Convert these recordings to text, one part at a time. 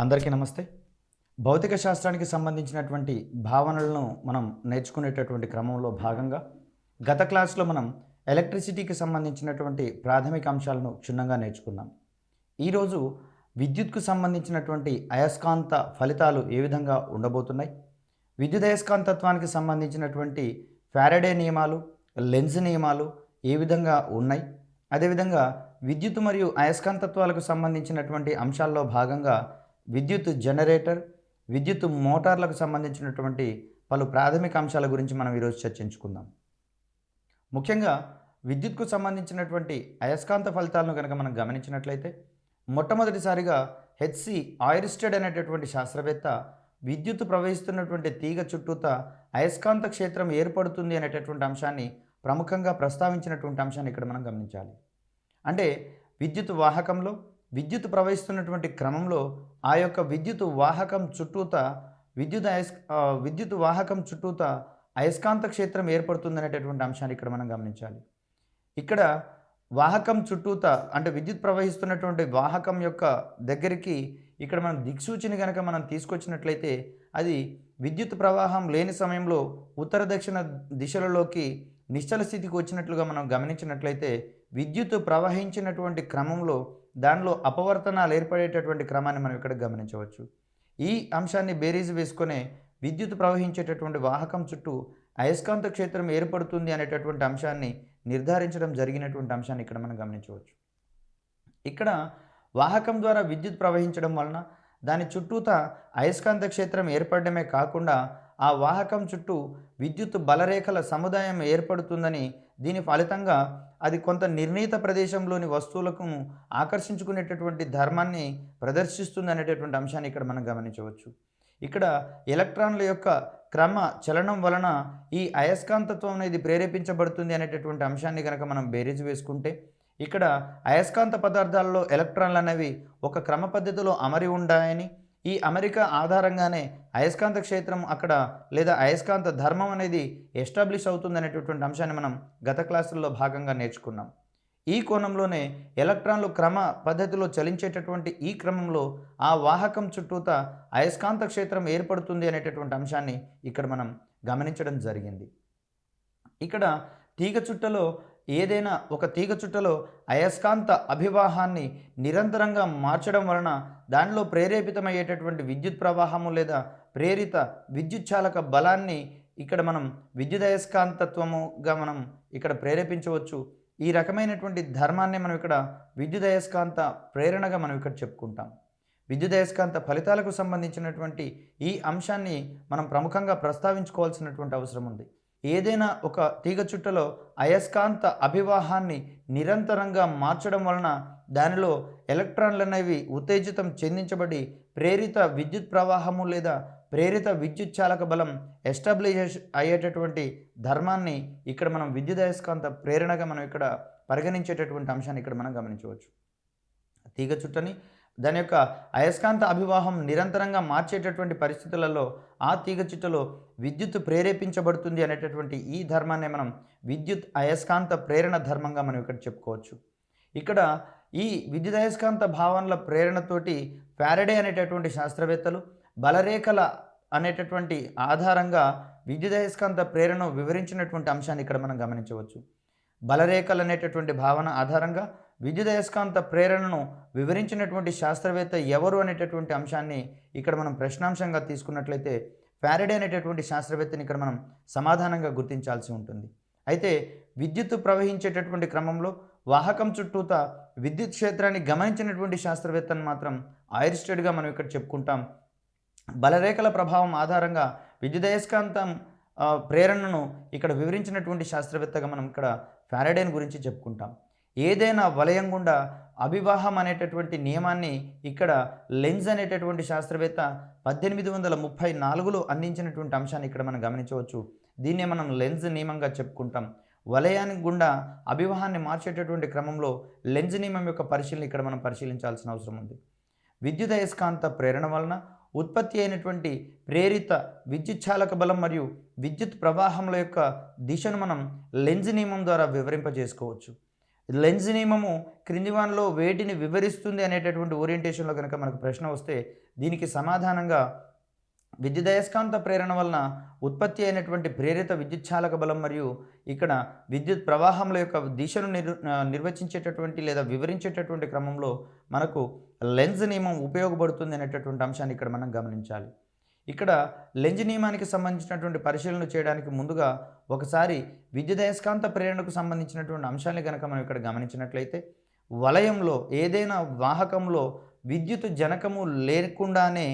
అందరికీ నమస్తే. భౌతిక శాస్త్రానికి సంబంధించినటువంటి భావనలను మనం నేర్చుకునేటటువంటి క్రమంలో భాగంగా గత క్లాస్లో మనం ఎలక్ట్రిసిటీకి సంబంధించినటువంటి ప్రాథమిక అంశాలను క్షుణ్ణంగా నేర్చుకున్నాం. ఈరోజు విద్యుత్కు సంబంధించినటువంటి అయస్కాంత ఫలితాలు ఏ విధంగా ఉండబోతున్నాయి, విద్యుదయస్కాంతత్వానికి సంబంధించినటువంటి ఫారడే నియమాలు, లెన్స్ నియమాలు ఏ విధంగా ఉన్నాయి, అదేవిధంగా విద్యుత్ మరియు అయస్కాంతత్వాలకు సంబంధించినటువంటి అంశాల్లో భాగంగా విద్యుత్ జనరేటర్, విద్యుత్ మోటార్లకు సంబంధించినటువంటి పలు ప్రాథమిక అంశాల గురించి మనం ఈరోజు చర్చించుకుందాం. ముఖ్యంగా విద్యుత్కు సంబంధించినటువంటి అయస్కాంత ఫలితాలను కనుక మనం గమనించినట్లయితే మొట్టమొదటిసారిగా హెచ్సి ఆయిర్స్టెడ్ అనేటటువంటి శాస్త్రవేత్త విద్యుత్ ప్రవహిస్తున్నటువంటి తీగ చుట్టూత అయస్కాంత క్షేత్రం ఏర్పడుతుంది అనేటటువంటి అంశాన్ని ప్రముఖంగా ప్రస్తావించినటువంటి అంశాన్ని ఇక్కడ మనం గమనించాలి. అంటే విద్యుత్ వాహకంలో విద్యుత్ ప్రవహిస్తున్నటువంటి క్రమంలో ఆ యొక్క విద్యుత్ వాహకం చుట్టూత విద్యుత్ వాహకం చుట్టూత అయస్కాంత క్షేత్రం ఏర్పడుతుందనేటటువంటి అంశాన్ని ఇక్కడ మనం గమనించాలి. ఇక్కడ వాహకం చుట్టూత అంటే విద్యుత్ ప్రవహిస్తున్నటువంటి వాహకం యొక్క దగ్గరికి ఇక్కడ మనం దిక్సూచిని కనుక మనం తీసుకొచ్చినట్లయితే అది విద్యుత్ ప్రవాహం లేని సమయంలో ఉత్తర దక్షిణ దిశలలోకి నిశ్చల స్థితికి వచ్చినట్లుగా మనం గమనించినట్లయితే విద్యుత్ ప్రవహించినటువంటి క్రమంలో దానిలో అపవర్తనాలు ఏర్పడేటటువంటి క్రమాన్ని మనం ఇక్కడ గమనించవచ్చు. ఈ అంశాన్ని బేరీజు వేసుకునే విద్యుత్ ప్రవహించేటటువంటి వాహకం చుట్టూ అయస్కాంత క్షేత్రం ఏర్పడుతుంది అనేటటువంటి అంశాన్ని నిర్ధారించడం జరిగినటువంటి అంశాన్ని ఇక్కడ మనం గమనించవచ్చు. ఇక్కడ వాహకం ద్వారా విద్యుత్ ప్రవహించడం వలన దాని చుట్టూత అయస్కాంత క్షేత్రం ఏర్పడమే కాకుండా ఆ వాహకం చుట్టూ విద్యుత్ బలరేఖల సముదాయం ఏర్పడుతుందని, దీని ఫలితంగా అది కొంత నిర్ణీత ప్రదేశంలోని వస్తువులకు ఆకర్షించుకునేటటువంటి ధర్మాన్ని ప్రదర్శిస్తుంది అనేటటువంటి అంశాన్ని ఇక్కడ మనం గమనించవచ్చు. ఇక్కడ ఎలక్ట్రాన్ల యొక్క క్రమ చలనం వలన ఈ అయస్కాంతత్వం అనేది ప్రేరేపించబడుతుంది అనేటటువంటి అంశాన్ని కనుక మనం బేరీజు వేసుకుంటే ఇక్కడ అయస్కాంత పదార్థాలలో ఎలక్ట్రాన్లు అనేవి ఒక క్రమ పద్ధతిలో అమరి ఉంటాయని, ఈ అమరిక ఆధారంగానే అయస్కాంత క్షేత్రం అక్కడ లేదా అయస్కాంత ధర్మం అనేది ఎస్టాబ్లిష్ అవుతుంది అనేటటువంటి అంశాన్ని మనం గత క్లాసుల్లో భాగంగా నేర్చుకున్నాం. ఈ కోణంలోనే ఎలక్ట్రాన్లు క్రమ పద్ధతిలో చలించేటటువంటి ఈ క్రమంలో ఆ వాహకం చుట్టూత అయస్కాంత క్షేత్రం ఏర్పడుతుంది అనేటటువంటి అంశాన్ని ఇక్కడ మనం గమనించడం జరిగింది. ఇక్కడ తీగ చుట్టలో ఏదైనా ఒక తీగ చుట్టలో అయస్కాంత అభివాహాన్ని నిరంతరంగా మార్చడం వలన దానిలో ప్రేరేపితమయ్యేటటువంటి విద్యుత్ ప్రవాహము లేదా ప్రేరిత విద్యుచ్ఛాలక బలాన్ని ఇక్కడ మనం విద్యుదయస్కాంతత్వముగా మనం ఇక్కడ ప్రేరేపించవచ్చు. ఈ రకమైనటువంటి ధర్మాన్ని మనం ఇక్కడ విద్యుదయస్కాంత ప్రేరణగా మనం ఇక్కడ చెప్పుకుంటాం. విద్యుదయస్కాంత ఫలితాలకు సంబంధించినటువంటి ఈ అంశాన్ని మనం ప్రముఖంగా ప్రస్తావించుకోవాల్సినటువంటి అవసరం ఉంది. ఏదైనా ఒక తీగ చుట్టలో అయస్కాంత అభివాహాన్ని నిరంతరంగా మార్చడం వలన దానిలో ఎలక్ట్రాన్లు అనేవి ఉత్తేజితం చెందించబడి ప్రేరిత విద్యుత్ ప్రవాహము లేదా ప్రేరిత విద్యుత్ చాలక బలం ఎస్టాబ్లిష్ అయ్యేటటువంటి ధర్మాన్ని ఇక్కడ మనం విద్యుదయస్కాంత ప్రేరణగా మనం ఇక్కడ పరిగణించేటటువంటి అంశాన్ని ఇక్కడ మనం గమనించవచ్చు. తీగ చుట్టని దాని యొక్క అయస్కాంత అభివాహం నిరంతరంగా మార్చేటటువంటి పరిస్థితులలో ఆ తీగ చుట్టలో విద్యుత్ ప్రేరేపించబడుతుంది అనేటటువంటి ఈ ధర్మాన్ని మనం విద్యుత్ అయస్కాంత ప్రేరణ ధర్మంగా మనం ఇక్కడ చెప్పుకోవచ్చు. ఇక్కడ ఈ విద్యుదయస్కాంత భావనల ప్రేరణతోటి ఫారడే అనేటటువంటి శాస్త్రవేత్తలు బలరేఖల అనేటటువంటి ఆధారంగా విద్యుదయస్కాంత ప్రేరణను వివరించినటువంటి అంశాన్ని ఇక్కడ మనం గమనించవచ్చు. బలరేఖలు అనేటటువంటి భావన ఆధారంగా విద్యుదయస్కాంత ప్రేరణను వివరించినటువంటి శాస్త్రవేత్త ఎవరు అనేటటువంటి అంశాన్ని ఇక్కడ మనం ప్రశ్నాంశంగా తీసుకున్నట్లయితే ఫారడే అనేటటువంటి శాస్త్రవేత్తని ఇక్కడ మనం సమాధానంగా గుర్తించాల్సి ఉంటుంది. అయితే విద్యుత్తు ప్రవహించేటటువంటి క్రమంలో వాహకం చుట్టూత విద్యుత్ క్షేత్రాన్ని గమనించినటువంటి శాస్త్రవేత్తను మాత్రం ఆయిర్స్టెడ్గా మనం ఇక్కడ చెప్పుకుంటాం. బలరేఖల ప్రభావం ఆధారంగా విద్యుదయస్కాంతం ప్రేరణను ఇక్కడ వివరించినటువంటి శాస్త్రవేత్తగా మనం ఇక్కడ ఫారడేని గురించి చెప్పుకుంటాం. ఏదైనా వలయం గుండా అభివాహం అనేటటువంటి నియమాన్ని ఇక్కడ లెన్స్ అనేటటువంటి శాస్త్రవేత్త 1834లో అందించినటువంటి అంశాన్ని ఇక్కడ మనం గమనించవచ్చు. దీన్నే మనం లెన్స్ నియమంగా చెప్పుకుంటాం. వలయానికి గుండా అభివాహాన్ని మార్చేటటువంటి క్రమంలో లెన్స్ నియమం యొక్క పరిశీలన ఇక్కడ మనం పరిశీలించాల్సిన అవసరం ఉంది. విద్యుదయస్కాంత ప్రేరణ వలన ఉత్పత్తి అయినటువంటి ప్రేరిత విద్యుచ్ఛాలక బలం మరియు విద్యుత్ ప్రవాహముల యొక్క దిశను మనం లెన్స్ నియమం ద్వారా వివరింపజేసుకోవచ్చు. లెన్స్ నియమము క్రింది వానిలో వేటిని వివరిస్తుంది అనేటటువంటి ఓరియంటేషన్లో కనుక మనకు ప్రశ్న వస్తే దీనికి సమాధానంగా విద్యుదయస్కాంత ప్రేరణ వలన ఉత్పత్తి అయినటువంటి ప్రేరిత విద్యుచ్ఛాలక బలం మరియు ఇక్కడ విద్యుత్ ప్రవాహముల యొక్క దిశను నిర్వచించేటటువంటి లేదా వివరించేటటువంటి క్రమంలో మనకు లెన్స్ నియమం ఉపయోగపడుతుంది అనేటటువంటి అంశాన్ని ఇక్కడ మనం గమనించాలి. ఇక్కడ లెంజ్ నియమానికి సంబంధించినటువంటి పరిశీలన చేయడానికి ముందుగా ఒకసారి విద్యుదయస్కాంత ప్రేరణకు సంబంధించినటువంటి అంశాన్ని కనుక మనం ఇక్కడ గమనించినట్లయితే, వలయంలో ఏదైనా వాహకంలో విద్యుత్ జనకము లేకుండానే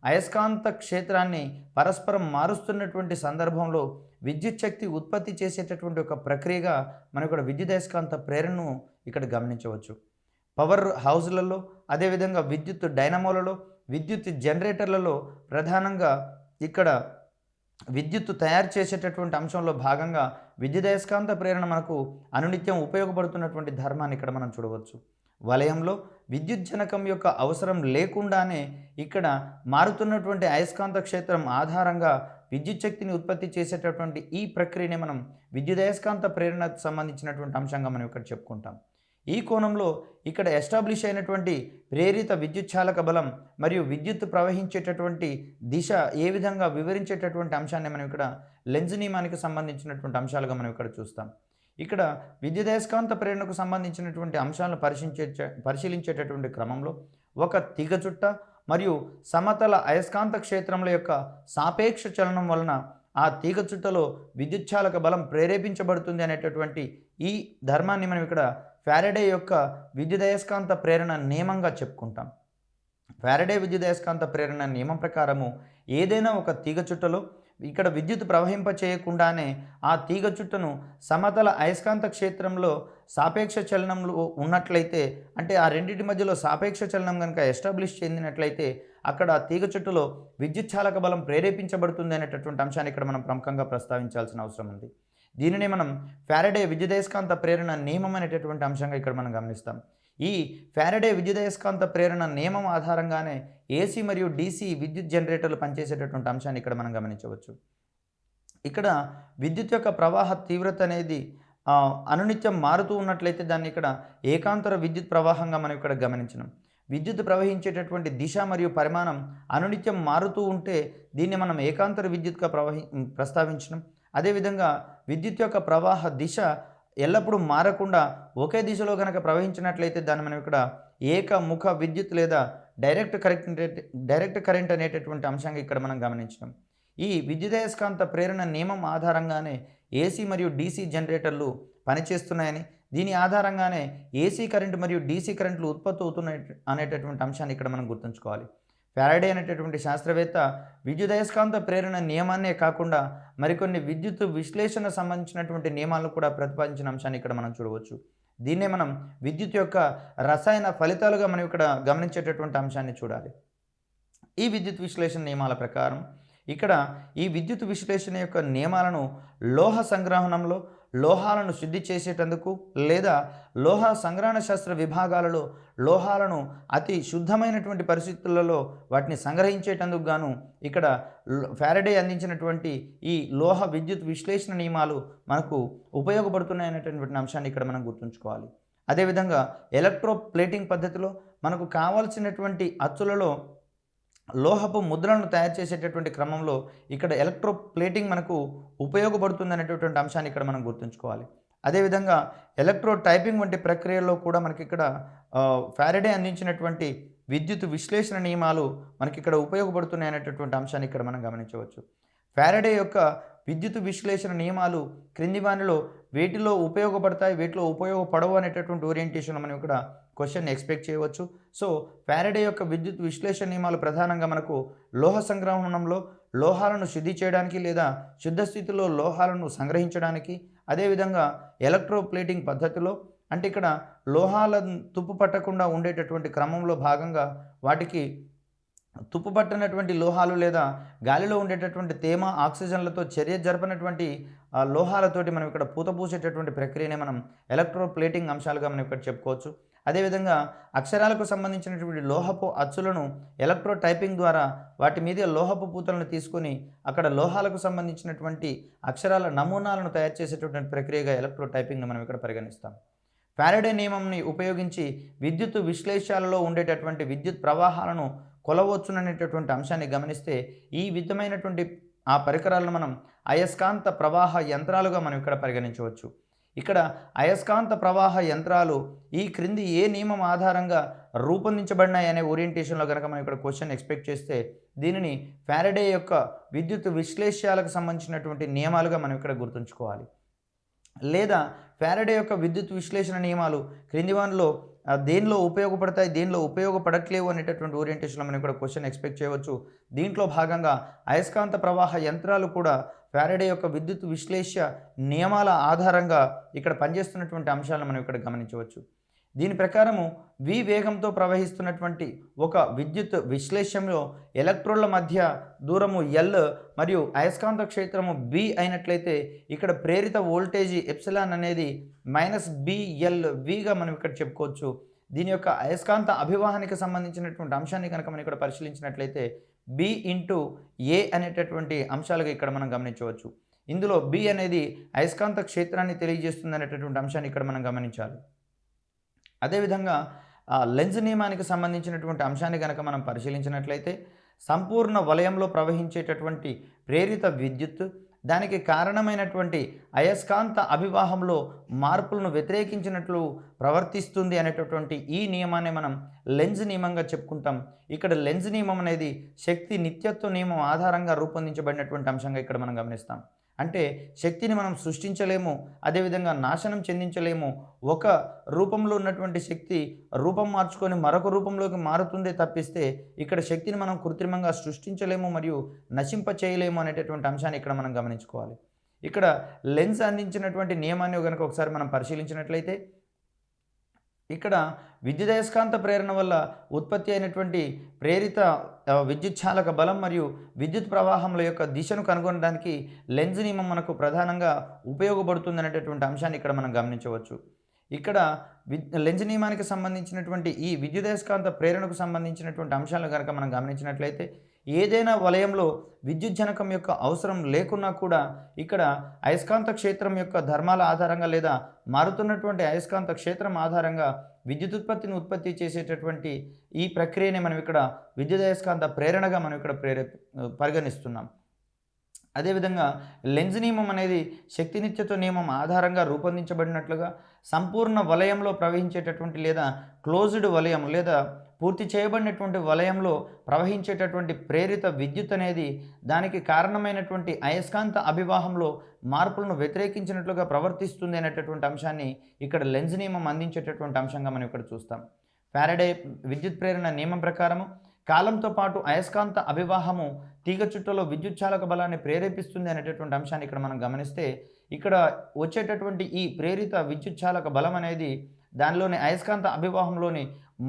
అయస్కాంత క్షేత్రాన్ని పరస్పరం మారుస్తున్నటువంటి సందర్భంలో విద్యుత్ శక్తి ఉత్పత్తి చేసేటటువంటి ఒక ప్రక్రియగా మనం ఇక్కడ విద్యుదయస్కాంత ప్రేరణను ఇక్కడ గమనించవచ్చు. పవర్ హౌస్లలో, అదేవిధంగా విద్యుత్ డైనమోలలో, విద్యుత్ జనరేటర్లలో ప్రధానంగా ఇక్కడ విద్యుత్తు తయారు చేసేటటువంటి అంశంలో భాగంగా విద్యుదయస్కాంత ప్రేరణ మనకు అనునిత్యం ఉపయోగపడుతున్నటువంటి ధర్మాన్ని ఇక్కడ మనం చూడవచ్చు. వలయంలో విద్యుత్ జనకం యొక్క అవసరం లేకుండానే ఇక్కడ మారుతున్నటువంటి అయస్కాంత క్షేత్రం ఆధారంగా విద్యుత్ శక్తిని ఉత్పత్తి చేసేటటువంటి ఈ ప్రక్రియనే మనం విద్యుదయస్కాంత ప్రేరణకు సంబంధించినటువంటి అంశంగా మనం ఇక్కడ చెప్పుకుంటాం. ఈ కోణంలో ఇక్కడ ఎస్టాబ్లిష్ అయినటువంటి ప్రేరిత విద్యుచ్ఛాలక బలం మరియు విద్యుత్ ప్రవహించేటటువంటి దిశ ఏ విధంగా వివరించేటటువంటి అంశాన్ని మనం ఇక్కడ లెన్స్ నియమానికి సంబంధించినటువంటి అంశాలుగా మనం ఇక్కడ చూస్తాం. ఇక్కడ విద్యుదయస్కాంత ప్రేరణకు సంబంధించినటువంటి అంశాలను పరిశీలించేటటువంటి క్రమంలో ఒక తీగచుట్ట మరియు సమతల అయస్కాంత క్షేత్రముల యొక్క సాపేక్ష చలనం వలన ఆ తీగచుట్టలో విద్యుచ్ఛాలక బలం ప్రేరేపించబడుతుంది అనేటటువంటి ఈ ధర్మాన్ని మనం ఇక్కడ ఫారడే యొక్క విద్యుదయస్కాంత ప్రేరణ నియమంగా చెప్పుకుంటాం. ఫారడే విద్యుదయస్కాంత ప్రేరణ నియమం ప్రకారము ఏదైనా ఒక తీగ చుట్టలో ఇక్కడ విద్యుత్ ప్రవహింప చేయకుండానే ఆ తీగ చుట్టను సమతల అయస్కాంత క్షేత్రంలో సాపేక్ష చలనంలో ఉన్నట్లయితే, అంటే ఆ రెండింటి మధ్యలో సాపేక్ష చలనం కనుక ఎస్టాబ్లిష్ చెందినట్లయితే అక్కడ ఆ తీగ చుట్టలో విద్యుచ్ఛాలక బలం ప్రేరేపించబడుతుంది అనేటటువంటి అంశాన్ని ఇక్కడ మనం ప్రముఖంగా ప్రస్తావించాల్సిన అవసరం ఉంది. దీనినే మనం ఫారడే విద్యుదయస్కాంత ప్రేరణ నియమం అనేటటువంటి అంశంగా ఇక్కడ మనం గమనిస్తాం. ఈ ఫారడే విద్యుదయస్కాంత ప్రేరణ నియమం ఆధారంగానే ఏసీ మరియు డీసీ విద్యుత్ జనరేటర్లు పనిచేసేటటువంటి అంశాన్ని ఇక్కడ మనం గమనించవచ్చు. ఇక్కడ విద్యుత్ యొక్క ప్రవాహ తీవ్రత అనేది అనునిత్యం మారుతూ ఉన్నట్లయితే దాన్ని ఇక్కడ ఏకాంతర విద్యుత్ ప్రవాహంగా మనం ఇక్కడ గమనించినాం. విద్యుత్ ప్రవహించేటటువంటి దిశ మరియు పరిమాణం అనునిత్యం మారుతూ ఉంటే దీన్ని మనం ఏకాంతర విద్యుత్గా ప్రస్తావించినాం. అదేవిధంగా విద్యుత్ యొక్క ప్రవాహ దిశ ఎల్లప్పుడూ మారకుండా ఒకే దిశలో కనుక ప్రవహించినట్లయితే దాన్ని మనం ఇక్కడ ఏకముఖ విద్యుత్ లేదా డైరెక్ట్ కరెంట్ అనేటటువంటి అంశంగా ఇక్కడ మనం గమనించినాం. ఈ విద్యుదయస్కాంత ప్రేరణ నియమం ఆధారంగానే ఏసీ మరియు డీసీ జనరేటర్లు పనిచేస్తున్నాయని, దీని ఆధారంగానే ఏసీ కరెంటు మరియు డీసీ కరెంట్లు ఉత్పత్తి అవుతున్నాయి అనేటటువంటి అంశాన్ని ఇక్కడ మనం గుర్తుంచుకోవాలి. ఫారడే అనేటటువంటి శాస్త్రవేత్త విద్యుదయస్కాంత ప్రేరణ నియమాన్నే కాకుండా మరికొన్ని విద్యుత్ విశ్లేషణ సంబంధించినటువంటి నియమాలను కూడా ప్రతిపాదించిన అంశాన్ని ఇక్కడ మనం చూడవచ్చు. దీన్నే మనం విద్యుత్ యొక్క రసాయన ఫలితాలుగా మనం ఇక్కడ గమనించేటటువంటి అంశాన్ని చూడాలి. ఈ విద్యుత్ విశ్లేషణ నియమాల ప్రకారం ఇక్కడ ఈ విద్యుత్ విశ్లేషణ యొక్క నియమాలను లోహ సంగ్రహణంలో లోహాలను శుద్ధి చేసేటందుకు లేదా లోహ సంగ్రహణ శాస్త్ర విభాగాలలో లోహాలను అతి శుద్ధమైనటువంటి పరిస్థితులలో వాటిని సంగ్రహించేటందుకు గాను ఇక్కడ ఫారడే అందించినటువంటి ఈ లోహ విద్యుత్ విశ్లేషణ నియమాలు మనకు ఉపయోగపడుతున్నాయనేటటువంటి అంశాన్ని ఇక్కడ మనం గుర్తుంచుకోవాలి. అదేవిధంగా ఎలక్ట్రో ప్లేటింగ్ పద్ధతిలో మనకు కావాల్సినటువంటి అచ్చులలో లోహపు ముద్రలను తయారు చేసేటటువంటి క్రమంలో ఇక్కడ ఎలక్ట్రో ప్లేటింగ్ మనకు ఉపయోగపడుతుంది అనేటటువంటి అంశాన్ని ఇక్కడ మనం గుర్తుంచుకోవాలి. అదేవిధంగా ఎలక్ట్రో టైపింగ్ వంటి ప్రక్రియల్లో కూడా మనకి ఇక్కడ ఫారడే అందించినటువంటి విద్యుత్ విశ్లేషణ నియమాలు మనకి ఇక్కడ ఉపయోగపడుతున్నాయి అనేటటువంటి అంశాన్ని ఇక్కడ మనం గమనించవచ్చు. ఫారడే యొక్క విద్యుత్ విశ్లేషణ నియమాలు క్రింది వానిలో వేటిలో ఉపయోగపడతాయి, వేటిలో ఉపయోగపడవు అనేటటువంటి ఓరియంటేషన్లో మనం ఇక్కడ క్వశ్చన్ ఎక్స్పెక్ట్ చేయవచ్చు. సో ఫారడే యొక్క విద్యుత్ విశ్లేషణ నియమాలు ప్రధానంగా మనకు లోహ సంగ్రహణంలో లోహాలను శుద్ధి చేయడానికి లేదా శుద్ధ స్థితిలో లోహాలను సంగ్రహించడానికి, అదేవిధంగా ఎలక్ట్రో ప్లేటింగ్ పద్ధతిలో అంటే ఇక్కడ లోహాలను తుప్పు పట్టకుండా ఉండేటటువంటి క్రమంలో భాగంగా వాటికి తుప్పు పట్టినటువంటి లోహాలు లేదా గాలిలో ఉండేటటువంటి తేమ ఆక్సిజన్లతో చర్య జరపనటువంటి లోహాలతోటి మనం ఇక్కడ పూత పూసేటటువంటి ప్రక్రియనే మనం ఎలక్ట్రో ప్లేటింగ్ అంశాలుగా మనం ఇక్కడ చెప్పుకోవచ్చు. అదేవిధంగా అక్షరాలకు సంబంధించినటువంటి లోహపు అచ్చులను ఎలక్ట్రో టైపింగ్ ద్వారా వాటి మీద లోహపు పూతలను తీసుకొని అక్కడ లోహాలకు సంబంధించినటువంటి అక్షరాల నమూనాలను తయారు చేసేటటువంటి ప్రక్రియగా ఎలక్ట్రో టైపింగ్ను మనం ఇక్కడ పరిగణిస్తాం. ఫారడే నియమంని ఉపయోగించి విద్యుత్ విశ్లేషాలలో ఉండేటటువంటి విద్యుత్ ప్రవాహాలను కొలవచ్చుననేటటువంటి అంశాన్ని గమనిస్తే ఈ విధమైనటువంటి ఆ పరికరాలను మనం అయస్కాంత ప్రవాహ యంత్రాలుగా మనం ఇక్కడ పరిగణించవచ్చు. ఇక్కడ అయస్కాంత ప్రవాహ యంత్రాలు ఈ క్రింది ఏ నియమం ఆధారంగా రూపొందించబడినాయి అనే ఓరియంటేషన్లో కనుక మనం ఇక్కడ క్వశ్చన్ ఎక్స్పెక్ట్ చేస్తే దీనిని ఫారడే యొక్క విద్యుత్ విశ్లేషాలకు సంబంధించినటువంటి నియమాలుగా మనం ఇక్కడ గుర్తుంచుకోవాలి. లేదా ఫారడే యొక్క విద్యుత్ విశ్లేషణ నియమాలు క్రింది వానిలో దేనిలో ఉపయోగపడతాయి, దేనిలో ఉపయోగపడట్లేవు అనేటటువంటి ఓరియంటేషన్లో మనం ఇక్కడ క్వశ్చన్ ఎక్స్పెక్ట్ చేయవచ్చు. దీంట్లో భాగంగా అయస్కాంత ప్రవాహ యంత్రాలు కూడా ఫారడే యొక్క విద్యుత్ విశ్లేష నియమాల ఆధారంగా ఇక్కడ పనిచేస్తున్నటువంటి అంశాలను మనం ఇక్కడ గమనించవచ్చు. దీని ప్రకారము v వేగంతో ప్రవహిస్తున్నటువంటి ఒక విద్యుత్ విశ్లేషంలో ఎలక్ట్రోన్ల మధ్య దూరము L మరియు అయస్కాంత క్షేత్రము B అయినట్లయితే ఇక్కడ ప్రేరిత వోల్టేజీ ఎప్సిలాన్ అనేది -BLVగా మనం ఇక్కడ చెప్పుకోవచ్చు. దీని యొక్క అయస్కాంత అభివాహానికి సంబంధించినటువంటి అంశాన్ని కనుక మనం ఇక్కడ పరిశీలించినట్లయితే B/A అనేటటువంటి అంశాలుగా ఇక్కడ మనం గమనించవచ్చు. ఇందులో B అనేది అయస్కాంత క్షేత్రాన్ని తెలియజేస్తుంది అనేటటువంటి అంశాన్ని ఇక్కడ మనం గమనించాలి. అదేవిధంగా లెన్స్ నియమానికి సంబంధించినటువంటి అంశాన్ని కనుక మనం పరిశీలించినట్లయితే సంపూర్ణ వలయంలో ప్రవహించేటటువంటి ప్రేరిత విద్యుత్ దానికి కారణమైనటువంటి అయస్కాంత అభివాహంలో మార్పులను వ్యతిరేకించినట్లు ప్రవర్తిస్తుంది అనేటటువంటి ఈ నియమాన్ని మనం లెన్స్ నియమంగా చెప్పుకుంటాం. ఇక్కడ లెన్స్ నియమం అనేది శక్తి నిత్యత్వ నియమం ఆధారంగా రూపొందించబడినటువంటి అంశంగా ఇక్కడ మనం గమనిస్తాం. అంటే శక్తిని మనం సృష్టించలేము, అదేవిధంగా నాశనం చెందించలేము. ఒక రూపంలో ఉన్నటువంటి శక్తి రూపం మార్చుకొని మరొక రూపంలోకి మారుతుందే తప్పిస్తే ఇక్కడ శక్తిని మనం కృత్రిమంగా సృష్టించలేము మరియు నశింప చేయలేము అనేటటువంటి అంశాన్ని ఇక్కడ మనం గమనించుకోవాలి. ఇక్కడ లెన్స్ అందించినటువంటి నియమాన్ని కనుక ఒకసారి మనం పరిశీలించినట్లయితే ఇక్కడ విద్యుదయస్కాంత ప్రేరణ వల్ల ఉత్పత్తి అయినటువంటి ప్రేరిత విద్యుచ్ఛాలక బలం మరియు విద్యుత్ ప్రవాహముల యొక్క దిశను కనుగొనడానికి లెన్స్ నియమం మనకు ప్రధానంగా ఉపయోగపడుతుంది అనేటటువంటి అంశాన్ని ఇక్కడ మనం గమనించవచ్చు. ఇక్కడ లెన్స్ నియమానికి సంబంధించినటువంటి ఈ విద్యుదయస్కాంత ప్రేరణకు సంబంధించినటువంటి అంశాలను కనుక మనం గమనించినట్లయితే ఏదైనా వలయంలో విద్యుత్ జనకం యొక్క అవసరం లేకున్నా కూడా ఇక్కడ అయస్కాంత క్షేత్రం యొక్క ధర్మాల ఆధారంగా లేదా మారుతున్నటువంటి అయస్కాంత క్షేత్రం ఆధారంగా విద్యుత్ ఉత్పత్తి చేసేటటువంటి ఈ ప్రక్రియనే మనం ఇక్కడ విద్యుదయస్కాంత ప్రేరణగా మనం ఇక్కడ పరిగణిస్తున్నాం. అదేవిధంగా లెన్స్ నియమం అనేది శక్తి నిత్యత్వ నియమం ఆధారంగా రూపొందించబడినట్లుగా సంపూర్ణ వలయంలో ప్రవహించేటటువంటి లేదా క్లోజ్డ్ వలయం లేదా పూర్తి చేయబడినటువంటి వలయంలో ప్రవహించేటటువంటి ప్రేరిత విద్యుత్ అనేది దానికి కారణమైనటువంటి అయస్కాంత అభివాహంలో మార్పులను వ్యతిరేకించినట్లుగా ప్రవర్తిస్తుంది అనేటటువంటి అంశాన్ని ఇక్కడ లెన్స్ నియమం అందించేటటువంటి అంశంగా మనం ఇక్కడ చూస్తాం. ఫారడే విద్యుత్ ప్రేరణ నియమం ప్రకారము కాలంతో పాటు అయస్కాంత అభివాహము తీగ చుట్టలో విద్యుచ్ఛాలక బలాన్ని ప్రేరేపిస్తుంది అనేటటువంటి అంశాన్ని ఇక్కడ మనం గమనిస్తే ఇక్కడ వచ్చేటటువంటి ఈ ప్రేరిత విద్యుచ్ఛాలక బలం అనేది దానిలోని అయస్కాంత అభివాహంలోని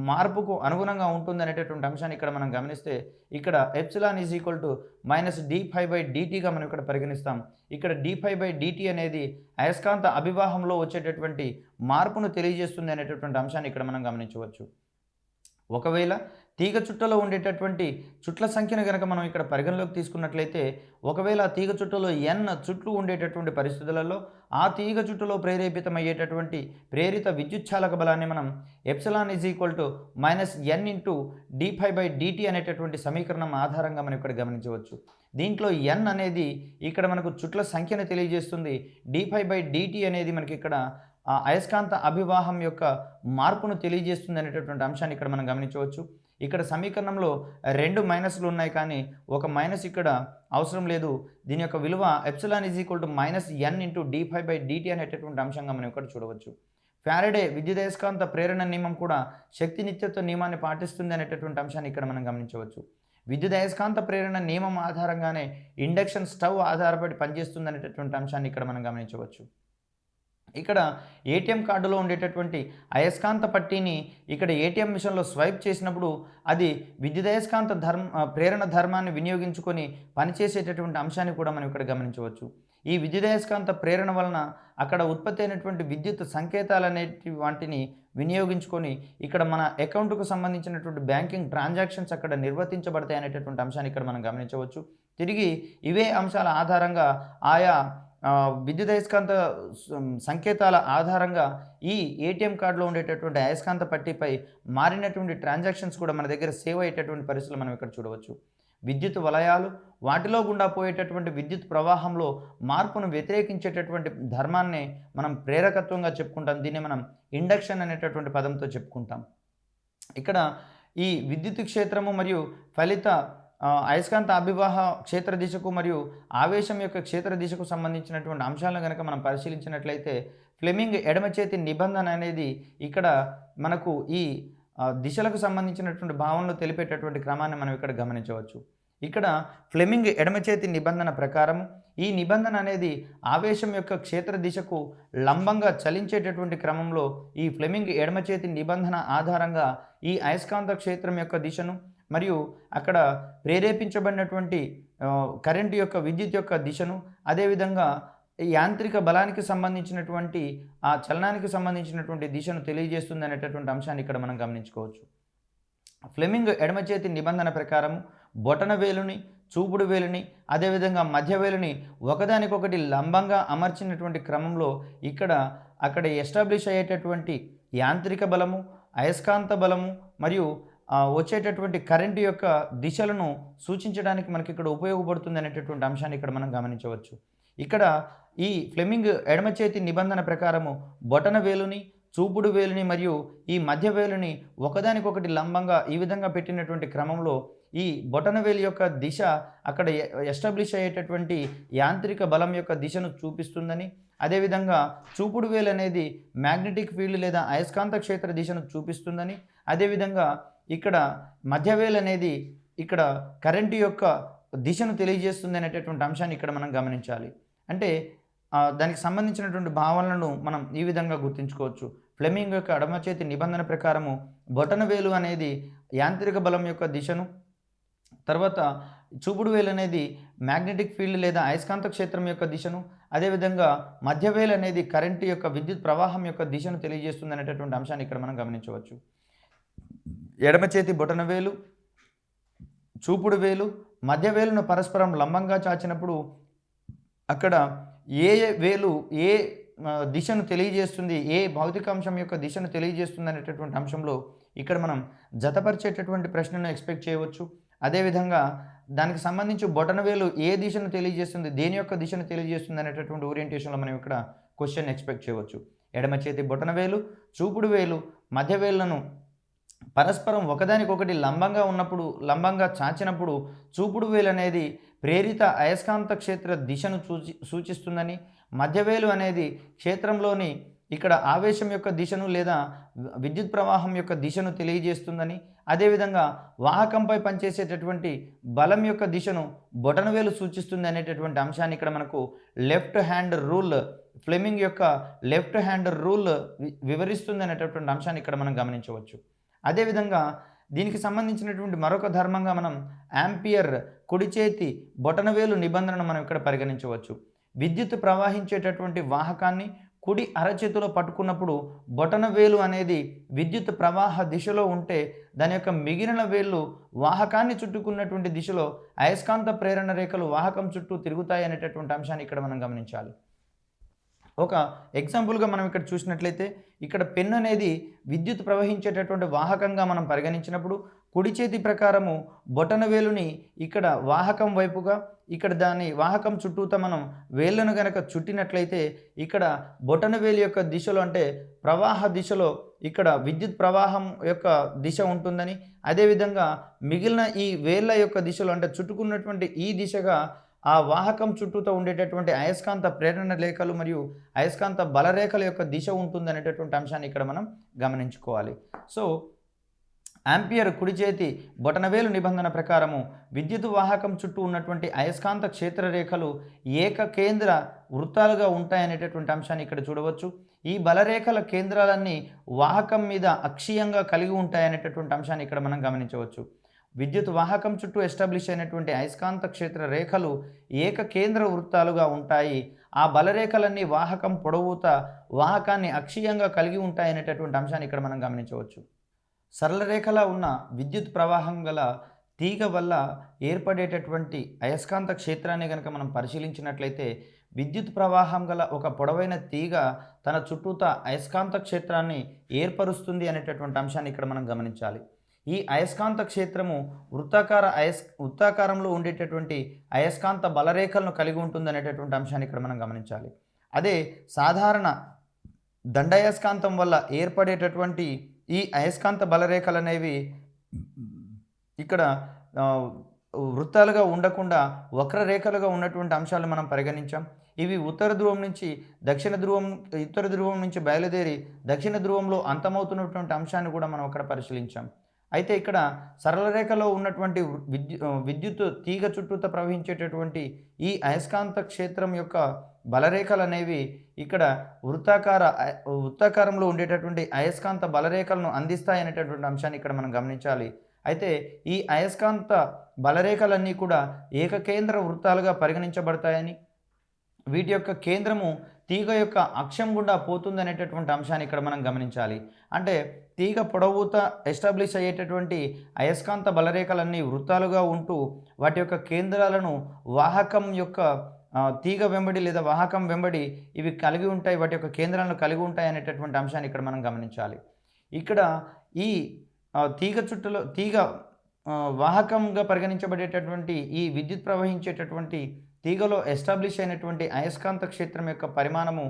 మార్పుకు అనుగుణంగా ఉంటుంది అనేటటువంటి అంశాన్ని ఇక్కడ మనం గమనిస్తే ఇక్కడ ఎప్సిలాన్ ఈజ్ ఈక్వల్ టు -d∅/dtగా మనం ఇక్కడ పరిగణిస్తాం. ఇక్కడ d∅/dt అనేది అయస్కాంత అభివాహంలో వచ్చేటటువంటి మార్పును తెలియజేస్తుంది అనేటటువంటి అంశాన్ని ఇక్కడ మనం గమనించవచ్చు. ఒకవేళ తీగ చుట్టలో ఉండేటటువంటి చుట్ల సంఖ్యను కనుక మనం ఇక్కడ పరిగణలోకి తీసుకున్నట్లయితే ఒకవేళ తీగ చుట్టలో n చుట్లు ఉండేటటువంటి పరిస్థితులలో ఆ తీగ చుట్టలో ప్రేరేపితమయ్యేటటువంటి ప్రేరిత విద్యుచ్ఛాలక బలాన్ని మనం epsilon is equal to -n d∅/dt అనేటటువంటి సమీకరణం ఆధారంగా మనం ఇక్కడ గమనించవచ్చు. దీంట్లో n అనేది ఇక్కడ మనకు చుట్ల సంఖ్యను తెలియజేస్తుంది, d∅/dt అనేది మనకి ఇక్కడ ఆ అయస్కాంత అభివాహం యొక్క మార్పును తెలియజేస్తుంది అనేటటువంటి అంశాన్ని ఇక్కడ మనం గమనించవచ్చు. ఇక్కడ సమీకరణంలో 2 మైనస్లు ఉన్నాయి కానీ ఒక మైనస్ ఇక్కడ అవసరం లేదు. దీని యొక్క విలువ epsilon is equal to -n d∅/dt అనేటటువంటి అంశంగా మనం ఇక్కడ చూడవచ్చు. ఫారడే విద్యుదయస్కాంత ప్రేరణ నియమం కూడా శక్తి నిత్యత్వ నియమాన్ని పాటిస్తుంది అనేటటువంటి అంశాన్ని ఇక్కడ మనం గమనించవచ్చు. విద్యుదయస్కాంత ప్రేరణ నియమం ఆధారంగానే ఇండక్షన్ స్టవ్ ఆధారపడి పనిచేస్తుంది అనేటటువంటి అంశాన్ని ఇక్కడ మనం గమనించవచ్చు. ఇక్కడ ఏటీఎం కార్డులో ఉండేటటువంటి అయస్కాంత పట్టీని ఇక్కడ ఏటీఎం మిషన్లో స్వైప్ చేసినప్పుడు అది విద్యుదయస్కాంత ప్రేరణ ధర్మాన్ని వినియోగించుకొని పనిచేసేటటువంటి అంశాన్ని కూడా మనం ఇక్కడ గమనించవచ్చు. ఈ విద్యుదయస్కాంత ప్రేరణ వలన అక్కడ ఉత్పత్తి అయినటువంటి విద్యుత్ సంకేతాలనేటి వాటిని వినియోగించుకొని ఇక్కడ మన అకౌంట్కు సంబంధించినటువంటి బ్యాంకింగ్ ట్రాన్సాక్షన్స్ అక్కడ నిర్వర్తించబడతాయి అనేటటువంటి అంశాన్ని ఇక్కడ మనం గమనించవచ్చు. తిరిగి ఇవే అంశాల ఆధారంగా ఆయా విద్యుదయస్కాంత సంకేతాల ఆధారంగా ఈ ఏటీఎం కార్డులో ఉండేటటువంటి అయస్కాంత పట్టీపై మారినటువంటి ట్రాన్సాక్షన్స్ కూడా మన దగ్గర సేవ్ అయ్యేటటువంటి పరిస్థితులు మనం ఇక్కడ చూడవచ్చు. విద్యుత్ వలయాలు వాటిలో గుండా పోయేటటువంటి విద్యుత్ ప్రవాహంలో మార్పును వ్యతిరేకించేటటువంటి ధర్మాన్ని మనం ప్రేరకత్వంగా చెప్పుకుంటాం. దీన్ని మనం ఇండక్షన్ అనేటటువంటి పదంతో చెప్పుకుంటాం. ఇక్కడ ఈ విద్యుత్ క్షేత్రము మరియు ఫలిత అయస్కాంత అభివాహ క్షేత్ర దిశకు మరియు ఆవేశం యొక్క క్షేత్ర దిశకు సంబంధించినటువంటి అంశాలను కనుక మనం పరిశీలించినట్లయితే ఫ్లెమింగ్ ఎడమ చేతి నిబంధన అనేది ఇక్కడ మనకు ఈ దిశలకు సంబంధించినటువంటి భావనలు తెలిపేటటువంటి క్రమాన్ని మనం ఇక్కడ గమనించవచ్చు. ఇక్కడ ఫ్లెమింగ్ ఎడమ చేతి నిబంధన ప్రకారం ఈ నిబంధన అనేది ఆవేశం యొక్క క్షేత్ర దిశకు లంబంగా చలించేటటువంటి క్రమంలో ఈ ఫ్లెమింగ్ ఎడమ చేతి నిబంధన ఆధారంగా ఈ అయస్కాంత క్షేత్రం యొక్క దిశను మరియు అక్కడ ప్రేరేపించబడినటువంటి కరెంటు యొక్క విద్యుత్ యొక్క దిశను, అదేవిధంగా యాంత్రిక బలానికి సంబంధించినటువంటి ఆ చలనానికి సంబంధించినటువంటి దిశను తెలియజేస్తుంది అనేటటువంటి అంశాన్ని ఇక్కడ మనం గమనించుకోవచ్చు. ఫ్లెమింగ్ ఎడమ చేతి నిబంధన ప్రకారం బొటన వేలుని, చూపుడు వేలుని, అదేవిధంగా మధ్య వేలుని ఒకదానికొకటి లంబంగా అమర్చినటువంటి క్రమంలో అక్కడ ఎస్టాబ్లిష్ అయ్యేటటువంటి యాంత్రిక బలము, అయస్కాంత బలము మరియు వచ్చేటటువంటి కరెంటు యొక్క దిశలను సూచించడానికి మనకి ఇక్కడ ఉపయోగపడుతుంది అనేటటువంటి అంశాన్ని ఇక్కడ మనం గమనించవచ్చు. ఇక్కడ ఈ ఫ్లెమింగ్ ఎడమ చేతి నిబంధన ప్రకారము బొటన వేలుని, చూపుడు వేలుని మరియు ఈ మధ్య వేలుని ఒకదానికొకటి లంబంగా ఈ విధంగా పెట్టినటువంటి క్రమంలో ఈ బొటన వేలు యొక్క దిశ అక్కడ ఎస్టాబ్లిష్ అయ్యేటటువంటి యాంత్రిక బలం యొక్క దిశను చూపిస్తుందని, అదేవిధంగా చూపుడు వేలు అనేది మ్యాగ్నెటిక్ ఫీల్డ్ లేదా అయస్కాంత క్షేత్ర దిశను చూపిస్తుందని, అదేవిధంగా ఇక్కడ మధ్య వేలు అనేది ఇక్కడ కరెంటు యొక్క దిశను తెలియజేస్తుంది అనేటటువంటి అంశాన్ని ఇక్కడ మనం గమనించాలి. అంటే దానికి సంబంధించినటువంటి భావనలను మనం ఈ విధంగా గుర్తుంచుకోవచ్చు. ఫ్లెమింగ్ యొక్క ఎడమ చేతి నిబంధన ప్రకారము బొటన వేలు అనేది యాంత్రిక బలం యొక్క దిశను, తర్వాత చూపుడు వేలు అనేది మ్యాగ్నెటిక్ ఫీల్డ్ లేదా అయస్కాంత క్షేత్రం యొక్క దిశను, అదేవిధంగా మధ్య వేలు అనేది కరెంటు యొక్క విద్యుత్ ప్రవాహం యొక్క దిశను తెలియజేస్తుంది అనేటటువంటి అంశాన్ని ఇక్కడ మనం గమనించవచ్చు. ఎడమ చేతి బొటన వేలు, చూపుడు వేలు, మధ్య వేలును పరస్పరం లంబంగా చాచినప్పుడు అక్కడ ఏ వేలు ఏ దిశను తెలియజేస్తుంది, ఏ భౌతికాంశం యొక్క దిశను తెలియజేస్తుంది అనేటటువంటి అంశంలో ఇక్కడ మనం జతపరిచేటటువంటి ప్రశ్నను ఎక్స్పెక్ట్ చేయవచ్చు. అదేవిధంగా దానికి సంబంధించి బొటన వేలు ఏ దిశను తెలియజేస్తుంది, దేని యొక్క దిశను తెలియజేస్తుంది అనేటటువంటి ఓరియంటేషన్లో మనం ఇక్కడ క్వశ్చన్ ఎక్స్పెక్ట్ చేయవచ్చు. ఎడమ చేతి బొటన వేలు, చూపుడు వేలు, మధ్య వేళ్లను పరస్పరం ఒకదానికొకటి లంబంగా చాచినప్పుడు చూపుడు వేలు అనేది ప్రేరిత అయస్కాంత క్షేత్ర దిశను సూచిస్తుందని, మధ్యవేలు అనేది క్షేత్రంలోని ఇక్కడ ఆవేశం యొక్క దిశను లేదా విద్యుత్ ప్రవాహం యొక్క దిశను తెలియజేస్తుందని, అదేవిధంగా వాహకంపై పనిచేసేటటువంటి బలం యొక్క దిశను బొటనవేలు సూచిస్తుంది అనేటటువంటి అంశాన్ని ఇక్కడ మనకు లెఫ్ట్ హ్యాండ్ రూల్, ఫ్లెమింగ్ యొక్క లెఫ్ట్ హ్యాండ్ రూల్ వివరిస్తుంది అనేటటువంటి అంశాన్ని ఇక్కడ మనం గమనించవచ్చు. అదేవిధంగా దీనికి సంబంధించినటువంటి మరొక ధర్మంగా మనం యాంపియర్ కుడి చేతి బొటనవేలు నిబంధనను మనం ఇక్కడ పరిగణించవచ్చు. విద్యుత్ ప్రవహించేటటువంటి వాహకాన్ని కుడి అరచేతిలో పట్టుకున్నప్పుడు బొటనవేలు అనేది విద్యుత్ ప్రవాహ దిశలో ఉంటే దాని యొక్క మిగిలిన వేళ్ళు వాహకాన్ని చుట్టుకున్నటువంటి దిశలో అయస్కాంత ప్రేరణ రేఖలు వాహకం చుట్టూ తిరుగుతాయి అనేటటువంటి అంశాన్ని ఇక్కడ మనం గమనించాలి. ఒక ఎగ్జాంపుల్గా మనం ఇక్కడ చూసినట్లయితే ఇక్కడ పెన్ అనేది విద్యుత్ ప్రవహించేటటువంటి వాహకంగా మనం పరిగణించినప్పుడు కుడి చేతి ప్రకారము బొటనవేలుని ఇక్కడ వాహకం వైపుగా, ఇక్కడ దాని వాహకం చుట్టూతో మనం వేళ్ళను కనుక చుట్టినట్లయితే ఇక్కడ బొటనవేలు యొక్క దిశలో అంటే ప్రవాహ దిశలో ఇక్కడ విద్యుత్ ప్రవాహం యొక్క దిశ ఉంటుందని, అదేవిధంగా మిగిలిన ఈ వేళ్ళ యొక్క దిశలో అంటే చుట్టుకున్నటువంటి ఈ దిశగా ఆ వాహకం చుట్టూతో ఉండేటటువంటి అయస్కాంత ప్రేరణ రేఖలు మరియు అయస్కాంత బలరేఖల యొక్క దిశ ఉంటుంది అనేటటువంటి అంశాన్ని ఇక్కడ మనం గమనించుకోవాలి. సో యాంపియర్ కుడి చేతి బొటనవేలు నిబంధన ప్రకారము విద్యుత్ వాహకం చుట్టూ ఉన్నటువంటి అయస్కాంత క్షేత్ర రేఖలు ఏకకేంద్ర వృత్తాలుగా ఉంటాయనేటటువంటి అంశాన్ని ఇక్కడ చూడవచ్చు. ఈ బలరేఖల కేంద్రాలన్నీ వాహకం మీద అక్షీయంగా కలిగి ఉంటాయనేటటువంటి అంశాన్ని ఇక్కడ మనం గమనించవచ్చు. విద్యుత్ వాహకం చుట్టూ ఎస్టాబ్లిష్ అయినటువంటి అయస్కాంత క్షేత్ర రేఖలు ఏకకేంద్ర వృత్తాలుగా ఉంటాయి. ఆ బలరేఖలన్నీ వాహకం పొడవుత వాహకాన్ని అక్షీయంగా కలిగి ఉంటాయనేటటువంటి అంశాన్ని ఇక్కడ మనం గమనించవచ్చు. సరళ రేఖలా ఉన్న విద్యుత్ ప్రవాహం గల తీగ వల్ల ఏర్పడేటటువంటి అయస్కాంత క్షేత్రాన్ని కనుక మనం పరిశీలించినట్లయితే విద్యుత్ ప్రవాహం గల ఒక పొడవైన తీగ తన చుట్టూతా అయస్కాంత క్షేత్రాన్ని ఏర్పరుస్తుంది అనేటటువంటి అంశాన్ని ఇక్కడ మనం గమనించాలి. ఈ అయస్కాంత క్షేత్రము వృత్తాకారంలో ఉండేటటువంటి అయస్కాంత బలరేఖలను కలిగి ఉంటుంది అనేటటువంటి అంశాన్ని ఇక్కడ మనం గమనించాలి. అదే సాధారణ దండయస్కాంతం వల్ల ఏర్పడేటటువంటి ఈ అయస్కాంత బలరేఖలు అనేవి ఇక్కడ వృత్తాలుగా ఉండకుండా వక్రరేఖలుగా ఉన్నటువంటి అంశాలు మనం పరిగణించాం. ఇవి ఉత్తర ధ్రువం నుంచి బయలుదేరి దక్షిణ ధ్రువంలో అంతమవుతున్నటువంటి అంశాన్ని కూడా మనం అక్కడ పరిశీలించాం. అయితే ఇక్కడ సరళ రేఖలో ఉన్నటువంటి విద్యుత్ తీగ చుట్టూత ప్రవహించేటటువంటి ఈ అయస్కాంత క్షేత్రం యొక్క బలరేఖలు అనేవి ఇక్కడ వృత్తాకారంలో ఉండేటటువంటి అయస్కాంత బలరేఖలను అందిస్తాయి అనేటటువంటి అంశాన్ని ఇక్కడ మనం గమనించాలి. అయితే ఈ అయస్కాంత బలరేఖలన్నీ కూడా ఏకకేంద్ర వృత్తాలుగా పరిగణించబడతాయని, వీటి యొక్క కేంద్రము తీగ యొక్క అక్షం గుండా పోతుంది అనేటటువంటి అంశాన్ని ఇక్కడ మనం గమనించాలి. అంటే తీగ పొడవుత ఎస్టాబ్లిష్ అయ్యేటటువంటి అయస్కాంత బలరేఖలన్నీ వృత్తాలుగా ఉంటూ వాటి యొక్క కేంద్రాలను వాహకం యొక్క తీగ వెంబడి లేదా వాహకం వెంబడి ఇవి కలిగి ఉంటాయి, వాటి యొక్క కేంద్రాలను కలిగి ఉంటాయి అనేటటువంటి అంశాన్ని ఇక్కడ మనం గమనించాలి. ఇక్కడ ఈ తీగ వాహకంగా పరిగణించబడేటటువంటి ఈ విద్యుత్ ప్రవహించేటటువంటి తీగలో ఎస్టాబ్లిష్ అయినటువంటి అయస్కాంత క్షేత్రం యొక్క పరిమాణము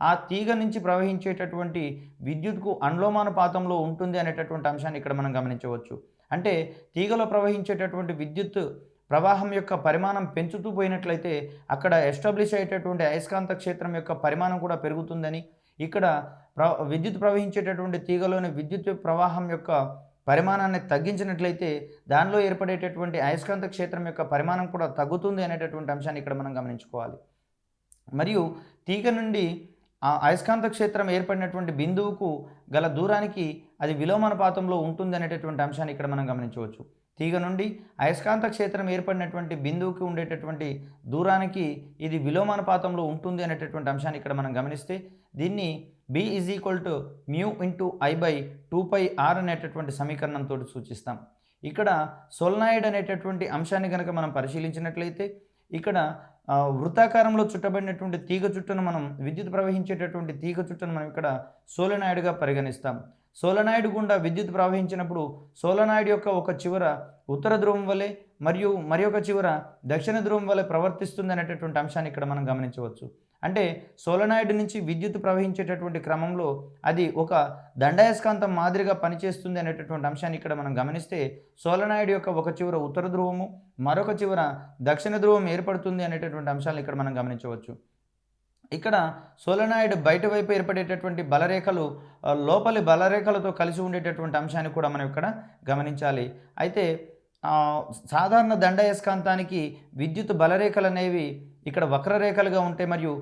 ఆ తీగ నుంచి ప్రవహించేటటువంటి విద్యుత్కు అనులోమానుపాతంలో ఉంటుంది అనేటటువంటి అంశాన్ని ఇక్కడ మనం గమనించవచ్చు. అంటే తీగలో ప్రవహించేటటువంటి విద్యుత్ ప్రవాహం యొక్క పరిమాణం పెంచుతూ పోయినట్లయితే అక్కడ ఎస్టాబ్లిష్ అయ్యేటటువంటి అయస్కాంత క్షేత్రం యొక్క పరిమాణం కూడా పెరుగుతుందని, ఇక్కడ విద్యుత్ ప్రవహించేటటువంటి తీగలోని విద్యుత్ ప్రవాహం యొక్క పరిమాణాన్ని తగ్గించినట్లయితే దానిలో ఏర్పడేటటువంటి అయస్కాంత క్షేత్రం యొక్క పరిమాణం కూడా తగ్గుతుంది అనేటటువంటి అంశాన్ని ఇక్కడ మనం గమనించుకోవాలి. మరియు తీగ నుండి ఆ అయస్కాంత క్షేత్రం ఏర్పడినటువంటి బిందువుకు గల దూరానికి అది విలోమానుపాతంలో ఉంటుంది అనేటటువంటి అంశాన్ని ఇక్కడ మనం గమనించవచ్చు. తీగ నుండి అయస్కాంత క్షేత్రం ఏర్పడినటువంటి బిందువుకి ఉండేటటువంటి దూరానికి ఇది విలోమానుపాతంలో ఉంటుంది అనేటటువంటి అంశాన్ని ఇక్కడ మనం గమనిస్తే దీన్ని B = μ × I/2πr అనేటటువంటి సమీకరణంతో సూచిస్తాం. ఇక్కడ సోలనాయిడ్ అనేటటువంటి అంశాన్ని కనుక మనం పరిశీలించినట్లయితే ఇక్కడ వృత్తాకారంలో చుట్టబడినటువంటి తీగ చుట్టను మనం విద్యుత్ ప్రవహించేటటువంటి తీగ చుట్టను మనం ఇక్కడ సోలనాయిడ్గా పరిగణిస్తాం. సోలనాయిడ్ గుండా విద్యుత్ ప్రవహించినప్పుడు సోలనాయిడ్ యొక్క ఒక చివర ఉత్తర ధ్రువం వలె మరియు మరి ఒక చివర దక్షిణ ధ్రువం వలె ప్రవర్తిస్తుంది అనేటటువంటి అంశాన్ని ఇక్కడ మనం గమనించవచ్చు. అంటే సోలనాయిడ్ నుంచి విద్యుత్ ప్రవహించేటటువంటి క్రమంలో అది ఒక దండాయస్కాంతం మాదిరిగా పనిచేస్తుంది అనేటటువంటి అంశాన్ని ఇక్కడ మనం గమనిస్తే సోలనాయిడ్ యొక్క ఒక చివర ఉత్తర ధ్రువము మరొక చివర దక్షిణ ధ్రువం ఏర్పడుతుంది అనేటటువంటి అంశాలను ఇక్కడ మనం గమనించవచ్చు. ఇక్కడ సోలనాయిడ్ బయట వైపు ఏర్పడేటటువంటి బలరేఖలు లోపలి బలరేఖలతో కలిసి ఉండేటటువంటి అంశాన్ని కూడా మనం ఇక్కడ గమనించాలి. అయితే సాధారణ దండాయస్కాంతానికి విద్యుత్ బలరేఖలు అనేవి ఇక్కడ వక్రరేఖలుగా ఉంటాయి మరియు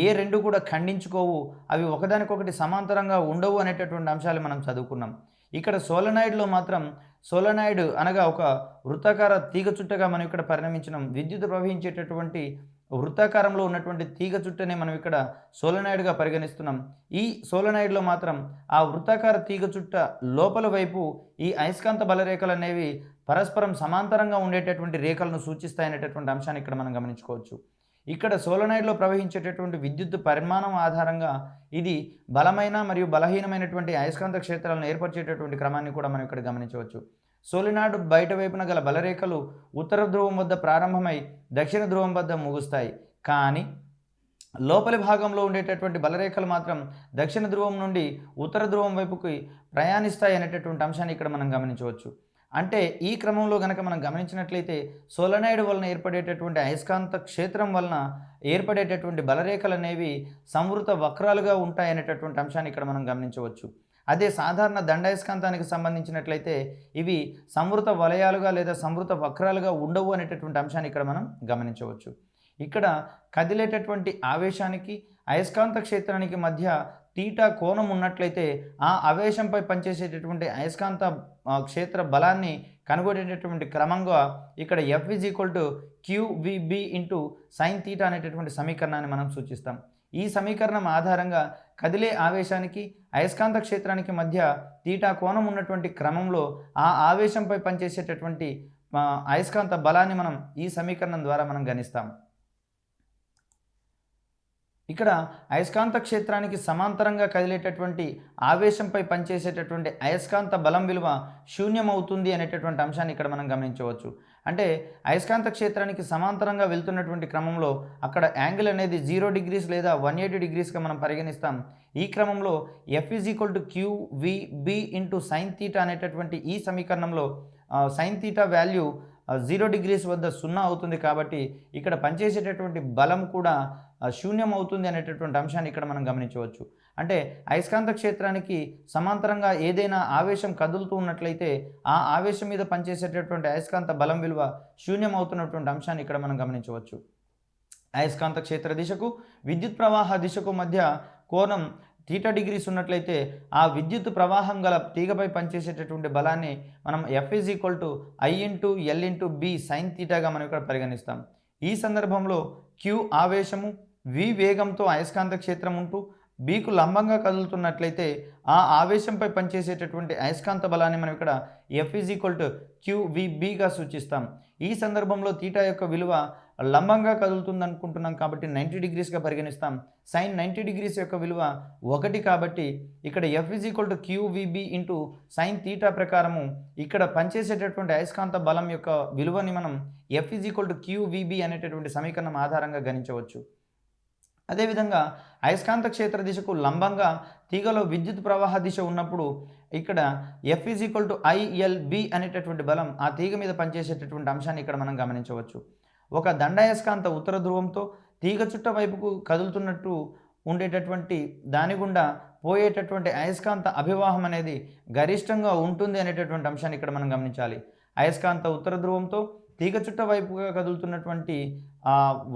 ఏ రెండు కూడా ఖండించుకోవు, అవి ఒకదానికొకటి సమాంతరంగా ఉండవు అనేటటువంటి అంశాలు మనం చదువుకున్నాం. ఇక్కడ సోలనాయిడ్లో మాత్రం సోలనాయిడ్ అనగా ఒక వృత్తాకార తీగ చుట్టగా మనం ఇక్కడ పరిణమించినాం. విద్యుత్ ప్రవహించేటటువంటి వృత్తాకారంలో ఉన్నటువంటి తీగ చుట్టనే మనం ఇక్కడ సోలనాయిడ్గా పరిగణిస్తున్నాం. ఈ సోలనాయిడ్లో మాత్రం ఆ వృత్తాకార తీగ చుట్ట లోపల వైపు ఈ అయస్కాంత బలరేఖలు అనేవి పరస్పరం సమాంతరంగా ఉండేటటువంటి రేఖలను సూచిస్తాయనేటటువంటి అంశాన్ని ఇక్కడ మనం గమనించుకోవచ్చు. ఇక్కడ సోలనాయిడ్లో ప్రవహించేటటువంటి విద్యుత్ పరిమాణం ఆధారంగా ఇది బలమైన మరియు బలహీనమైనటువంటి అయస్కాంత క్షేత్రాలను ఏర్పరిచేటటువంటి క్రమాన్ని కూడా మనం ఇక్కడ గమనించవచ్చు. సోలనాయిడ్ బయట వైపున గల బలరేఖలు ఉత్తర ధ్రువం వద్ద ప్రారంభమై దక్షిణ ధ్రువం వద్ద ముగుస్తాయి. కానీ లోపలి భాగంలో ఉండేటటువంటి బలరేఖలు మాత్రం దక్షిణ ధ్రువం నుండి ఉత్తర ధ్రువం వైపుకి ప్రయాణిస్తాయి అనేటటువంటి అంశాన్ని ఇక్కడ మనం గమనించవచ్చు. అంటే ఈ క్రమంలో కనుక మనం గమనించినట్లయితే సోలనాయిడ్ వలన ఏర్పడేటటువంటి అయస్కాంత క్షేత్రం వలన ఏర్పడేటటువంటి బలరేఖలు అనేవి సంవృత వక్రాలుగా ఉంటాయి అనేటటువంటి అంశాన్ని ఇక్కడ మనం గమనించవచ్చు. అదే సాధారణ దండాయస్కాంతానికి సంబంధించినట్లయితే ఇవి సంవృత వలయాలుగా లేదా సంవృత వక్రాలుగా ఉండవు అనేటటువంటి అంశాన్ని ఇక్కడ మనం గమనించవచ్చు. ఇక్కడ కదిలేటటువంటి ఆవేశానికి అయస్కాంత క్షేత్రానికి మధ్య తీటా కోణం ఉన్నట్లయితే ఆ ఆవేశంపై పనిచేసేటటువంటి అయస్కాంత క్షేత్ర బలాన్ని కనుగొనేటటువంటి క్రమంగా ఇక్కడ F = QVB × sin θ అనేటటువంటి సమీకరణాన్ని మనం సూచిస్తాం. ఈ సమీకరణం ఆధారంగా కదిలే ఆవేశానికి అయస్కాంత క్షేత్రానికి మధ్య తీటా కోణం ఉన్నటువంటి క్రమంలో ఆ ఆవేశంపై పనిచేసేటటువంటి అయస్కాంత బలాన్ని మనం ఈ సమీకరణం ద్వారా మనం గణిస్తాం. ఇక్కడ అయస్కాంత క్షేత్రానికి సమాంతరంగా కదిలేటటువంటి ఆవేశంపై పనిచేసేటటువంటి అయస్కాంత బలం విలువ శూన్యమవుతుంది అనేటటువంటి అంశాన్ని ఇక్కడ మనం గమనించవచ్చు. అంటే అయస్కాంత క్షేత్రానికి సమాంతరంగా వెళ్తున్నటువంటి క్రమంలో అక్కడ యాంగిల్ అనేది 0 డిగ్రీస్ లేదా 180 డిగ్రీస్గా మనం పరిగణిస్తాం. ఈ క్రమంలో F = QVB × sin θ అనేటటువంటి ఈ సమీకరణంలో sin θ వాల్యూ 0 డిగ్రీస్ వద్ద 0 అవుతుంది. కాబట్టి ఇక్కడ పనిచేసేటటువంటి బలం కూడా శూన్యం అవుతుంది అనేటటువంటి అంశాన్ని ఇక్కడ మనం గమనించవచ్చు. అంటే అయస్కాంత క్షేత్రానికి సమాంతరంగా ఏదైనా ఆవేశం కదులుతూ ఉన్నట్లయితే ఆ ఆవేశం మీద పనిచేసేటటువంటి అయస్కాంత బలం విలువ శూన్యం అవుతున్నటువంటి అంశాన్ని ఇక్కడ మనం గమనించవచ్చు. అయస్కాంత క్షేత్ర దిశకు విద్యుత్ ప్రవాహ దిశకు మధ్య కోణం θ డిగ్రీస్ ఉన్నట్లయితే ఆ విద్యుత్ ప్రవాహం గల తీగపై పనిచేసేటటువంటి బలాన్ని మనం F = I × L × B sin θగా మనం ఇక్కడ పరిగణిస్తాం. ఈ సందర్భంలో Q ఆవేశము, V వేగంతో అయస్కాంత క్షేత్రం ఉంటూ Bకు లంబంగా కదులుతున్నట్లయితే ఆ ఆవేశంపై పనిచేసేటటువంటి అయస్కాంత బలాన్ని మనం ఇక్కడ F = QVBగా సూచిస్తాం. ఈ సందర్భంలో θ యొక్క విలువ లంబంగా కదులుతుంది అనుకుంటున్నాం కాబట్టి 90 డిగ్రీస్గా పరిగణిస్తాం. sin 90 డిగ్రీస్ యొక్క విలువ 1 కాబట్టి ఇక్కడ F = QVB × sin θ ప్రకారము ఇక్కడ పనిచేసేటటువంటి అయస్కాంత బలం యొక్క విలువని మనం F = QVB అనేటటువంటి సమీకరణం ఆధారంగా గణించవచ్చు. అదేవిధంగా అయస్కాంత క్షేత్ర దిశకు లంబంగా తీగలో విద్యుత్ ప్రవాహ దిశ ఉన్నప్పుడు ఇక్కడ F = ILB అనేటటువంటి బలం ఆ తీగ మీద పనిచేసేటటువంటి అంశాన్ని ఇక్కడ మనం గమనించవచ్చు. ఒక దండాయస్కాంత ఉత్తర ధ్రువంతో తీగ చుట్ట వైపుకు కదులుతున్నట్టు ఉండేటటువంటి దాని గుండా పోయేటటువంటి అయస్కాంత అభివాహం అనేది గరిష్టంగా ఉంటుంది అనేటటువంటి అంశాన్ని ఇక్కడ మనం గమనించాలి. అయస్కాంత ఉత్తర ధ్రువంతో తీగ చుట్ట వైపుగా కదులుతున్నటువంటి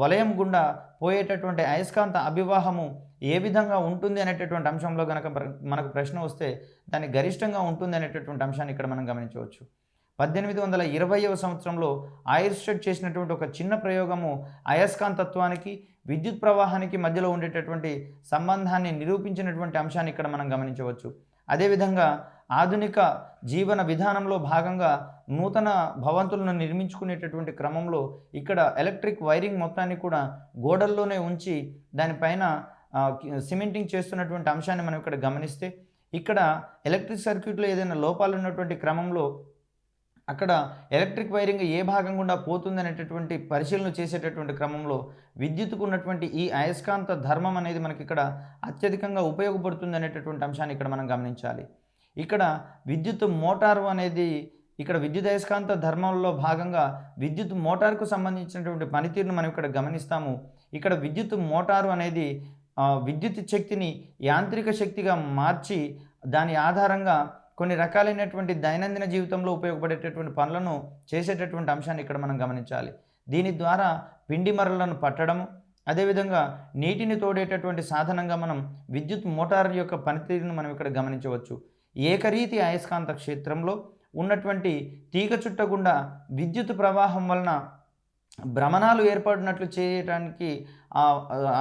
వలయం గుండా పోయేటటువంటి అయస్కాంత అభివాహము ఏ విధంగా ఉంటుంది అనేటటువంటి అంశంలో కనుక మనకు ప్రశ్న వస్తే దాన్ని గరిష్టంగా ఉంటుంది అనేటటువంటి అంశాన్ని ఇక్కడ మనం గమనించవచ్చు. 1820వ సంవత్సరంలో ఐర్స్టెడ్ చేసినటువంటి ఒక చిన్న ప్రయోగము అయస్కాంతత్వానికి విద్యుత్ ప్రవాహానికి మధ్యలో ఉండేటటువంటి సంబంధాన్ని నిరూపించినటువంటి అంశాన్ని ఇక్కడ మనం గమనించవచ్చు. అదేవిధంగా ఆధునిక జీవన విధానంలో భాగంగా నూతన భవంతులను నిర్మించుకునేటటువంటి క్రమంలో ఇక్కడ ఎలక్ట్రిక్ వైరింగ్ మొత్తాన్ని కూడా గోడల్లోనే ఉంచి దానిపైన సిమెంటింగ్ చేస్తున్నటువంటి అంశాన్ని మనం ఇక్కడ గమనిస్తే ఇక్కడ ఎలక్ట్రిక్ సర్క్యూట్లో ఏదైనా లోపాలు ఉన్నటువంటి క్రమంలో అక్కడ ఎలక్ట్రిక్ వైరింగ్ ఏ భాగం గుండా పోతుంది అనేటటువంటి పరిశీలన చేసేటటువంటి క్రమంలో విద్యుత్కు ఉన్నటువంటి ఈ అయస్కాంత ధర్మం అనేది మనకి ఇక్కడ అత్యధికంగా ఉపయోగపడుతుంది అనేటటువంటి అంశాన్ని ఇక్కడ మనం గమనించాలి. ఇక్కడ విద్యుత్ మోటారు అనేది ఇక్కడ విద్యుత్ అయస్కాంత ధర్మంలో భాగంగా విద్యుత్ మోటార్కు సంబంధించినటువంటి పనితీరును మనం ఇక్కడ గమనిస్తాము. ఇక్కడ విద్యుత్ మోటారు అనేది విద్యుత్ శక్తిని యాంత్రిక శక్తిగా మార్చి దాని ఆధారంగా కొన్ని రకాలైనటువంటి దైనందిన జీవితంలో ఉపయోగపడేటటువంటి పనులను చేసేటటువంటి అంశాన్ని ఇక్కడ మనం గమనించాలి. దీని ద్వారా పిండి మరలను పట్టడము, అదేవిధంగా నీటిని తోడేటటువంటి సాధనంగా మనం విద్యుత్ మోటార్ యొక్క పనితీరును మనం ఇక్కడ గమనించవచ్చు. ఏకరీతి అయస్కాంత క్షేత్రంలో ఉన్నటువంటి తీగ చుట్ట గుండా విద్యుత్ ప్రవాహం వలన భ్రమణాలు ఏర్పడినట్లు చేయడానికి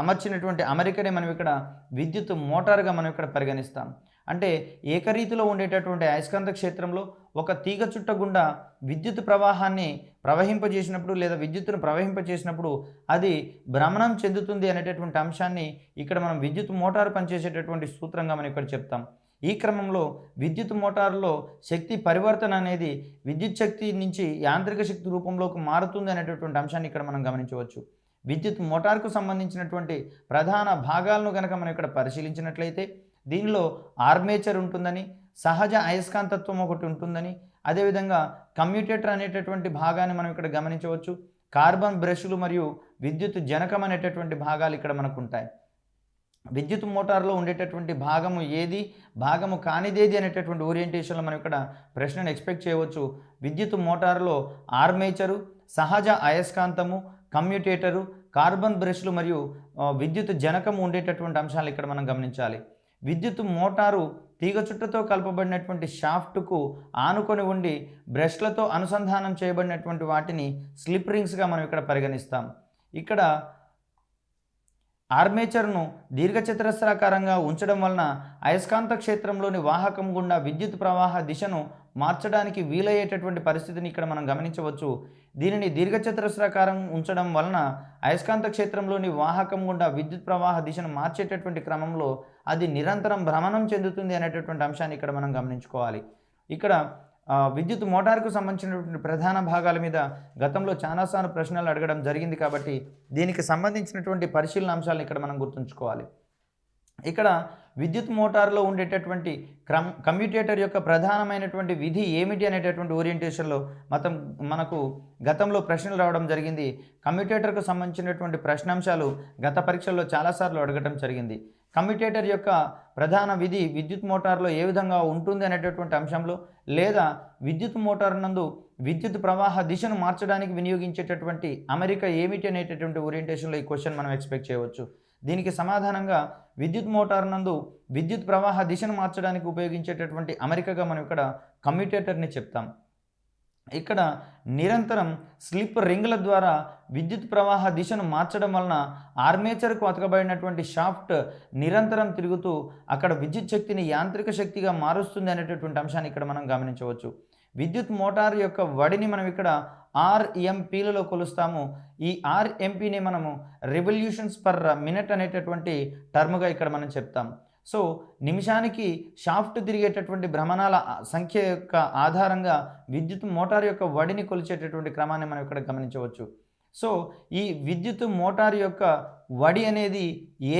అమర్చినటువంటి అమరికనే మనం ఇక్కడ విద్యుత్ మోటార్గా మనం ఇక్కడ పరిగణిస్తాం. అంటే ఏకరీతిలో ఉండేటటువంటి అయస్కాంత క్షేత్రంలో ఒక తీగ చుట్ట గుండా విద్యుత్ ప్రవాహాన్ని ప్రవహింపజేసినప్పుడు లేదా విద్యుత్తును ప్రవహింపజేసినప్పుడు అది భ్రమణం చెందుతుంది అనేటటువంటి అంశాన్ని ఇక్కడ మనం విద్యుత్ మోటారు పనిచేసేటటువంటి సూత్రంగా మనం ఇక్కడ చెప్తాం. ఈ క్రమంలో విద్యుత్ మోటారులో శక్తి పరివర్తన అనేది విద్యుత్ శక్తి నుంచి యాంత్రిక శక్తి రూపంలోకి మారుతుంది అనేటటువంటి అంశాన్ని ఇక్కడ మనం గమనించవచ్చు. విద్యుత్ మోటార్కు సంబంధించినటువంటి ప్రధాన భాగాలను కనుక మనం ఇక్కడ పరిశీలించినట్లయితే దీనిలో ఆర్మేచర్ ఉంటుందని, సహజ అయస్కాంతత్వం ఒకటి ఉంటుందని, అదేవిధంగా కమ్యూటేటర్ అనేటటువంటి భాగాన్ని మనం ఇక్కడ గమనించవచ్చు. కార్బన్ బ్రష్లు మరియు విద్యుత్ జనకం అనేటటువంటి భాగాలు ఇక్కడ మనకు ఉంటాయి. విద్యుత్ మోటార్లో ఉండేటటువంటి భాగము ఏది, భాగము కానిదేది అనేటటువంటి ఓరియంటేషన్లో మనం ఇక్కడ ప్రశ్నను ఎక్స్పెక్ట్ చేయవచ్చు. విద్యుత్ మోటార్లో ఆర్మేచరు, సహజ అయస్కాంతము, కమ్యూటేటరు, కార్బన్ బ్రష్లు మరియు విద్యుత్ జనకము ఉండేటటువంటి అంశాలు ఇక్కడ మనం గమనించాలి. విద్యుత్ మోటారు తీగ చుట్టతో కలపబడినటువంటి షాఫ్ట్కు ఆనుకొని ఉండి బ్రష్లతో అనుసంధానం చేయబడినటువంటి వాటిని స్లిప్ రింగ్స్గా మనం ఇక్కడ పరిగణిస్తాం. ఇక్కడ ఆర్మేచర్ను దీర్ఘచతురస్రాకారంగా ఉంచడం వలన అయస్కాంత క్షేత్రంలోని వాహకం గుండా విద్యుత్ ప్రవాహ దిశను మార్చడానికి వీలయ్యేటటువంటి పరిస్థితిని ఇక్కడ మనం గమనించవచ్చు. దీనిని దీర్ఘచతురస్రాకారం ఉంచడం వలన అయస్కాంత క్షేత్రంలోని వాహకం గుండా విద్యుత్ ప్రవాహ దిశను మార్చేటటువంటి క్రమంలో అది నిరంతరం భ్రమణం చెందుతుంది అనేటటువంటి అంశాన్ని ఇక్కడ మనం గమనించుకోవాలి. ఇక్కడ విద్యుత్ మోటార్కు సంబంధించినటువంటి ప్రధాన భాగాల మీద గతంలో చాలాసార్లు ప్రశ్నలు అడగడం జరిగింది కాబట్టి దీనికి సంబంధించినటువంటి పరిశీలన అంశాలను ఇక్కడ మనం గుర్తుంచుకోవాలి. ఇక్కడ విద్యుత్ మోటార్లో ఉండేటటువంటి కమ్యూటేటర్ యొక్క ప్రధానమైనటువంటి విధి ఏమిటి అనేటటువంటి ఓరియంటేషన్లో మనకు గతంలో ప్రశ్నలు రావడం జరిగింది. కమ్యూటేటర్కు సంబంధించినటువంటి ప్రశ్నాంశాలు గత పరీక్షల్లో చాలాసార్లు అడగడం జరిగింది. కమ్యూటేటర్ యొక్క ప్రధాన విధి విద్యుత్ మోటార్లో ఏ విధంగా ఉంటుంది అనేటటువంటి అంశంలో, లేదా విద్యుత్ మోటార్ నందు విద్యుత్ ప్రవాహ దిశను మార్చడానికి వినియోగించేటటువంటి అమరిక ఏమిటి అనేటటువంటి ఓరియంటేషన్లో ఈ క్వశ్చన్ మనం ఎక్స్పెక్ట్ చేయవచ్చు. దీనికి సమాధానంగా విద్యుత్ మోటార్ నందు విద్యుత్ ప్రవాహ దిశను మార్చడానికి ఉపయోగించేటటువంటి అమరికగా మనం ఇక్కడ కమ్యూటేటర్ని చెప్తాం. ఇక్కడ నిరంతరం స్లిప్ రింగుల ద్వారా విద్యుత్ ప్రవాహ దిశను మార్చడం వలన ఆర్మేచర్కు అతకబడినటువంటి షాఫ్ట్ నిరంతరం తిరుగుతూ అక్కడ విద్యుత్ శక్తిని యాంత్రిక శక్తిగా మారుస్తుంది అనేటటువంటి అంశాన్ని ఇక్కడ మనం గమనించవచ్చు. విద్యుత్ మోటార్ యొక్క వడిని మనం ఇక్కడ ఆర్ఎంపీలలో కొలుస్తాము. ఈ ఆర్ఎంపీని మనము రెవల్యూషన్స్ పర్ మినిట్ అనేటటువంటి టర్మ్గా ఇక్కడ మనం చెప్తాం. సో నిమిషానికి షాఫ్ట్ తిరిగేటటువంటి భ్రమణాల సంఖ్య యొక్క ఆధారంగా విద్యుత్ మోటార్ యొక్క వడిని కొలిచేటటువంటి క్రమాన్ని మనం ఇక్కడ గమనించవచ్చు. సో ఈ విద్యుత్ మోటార్ యొక్క వడి అనేది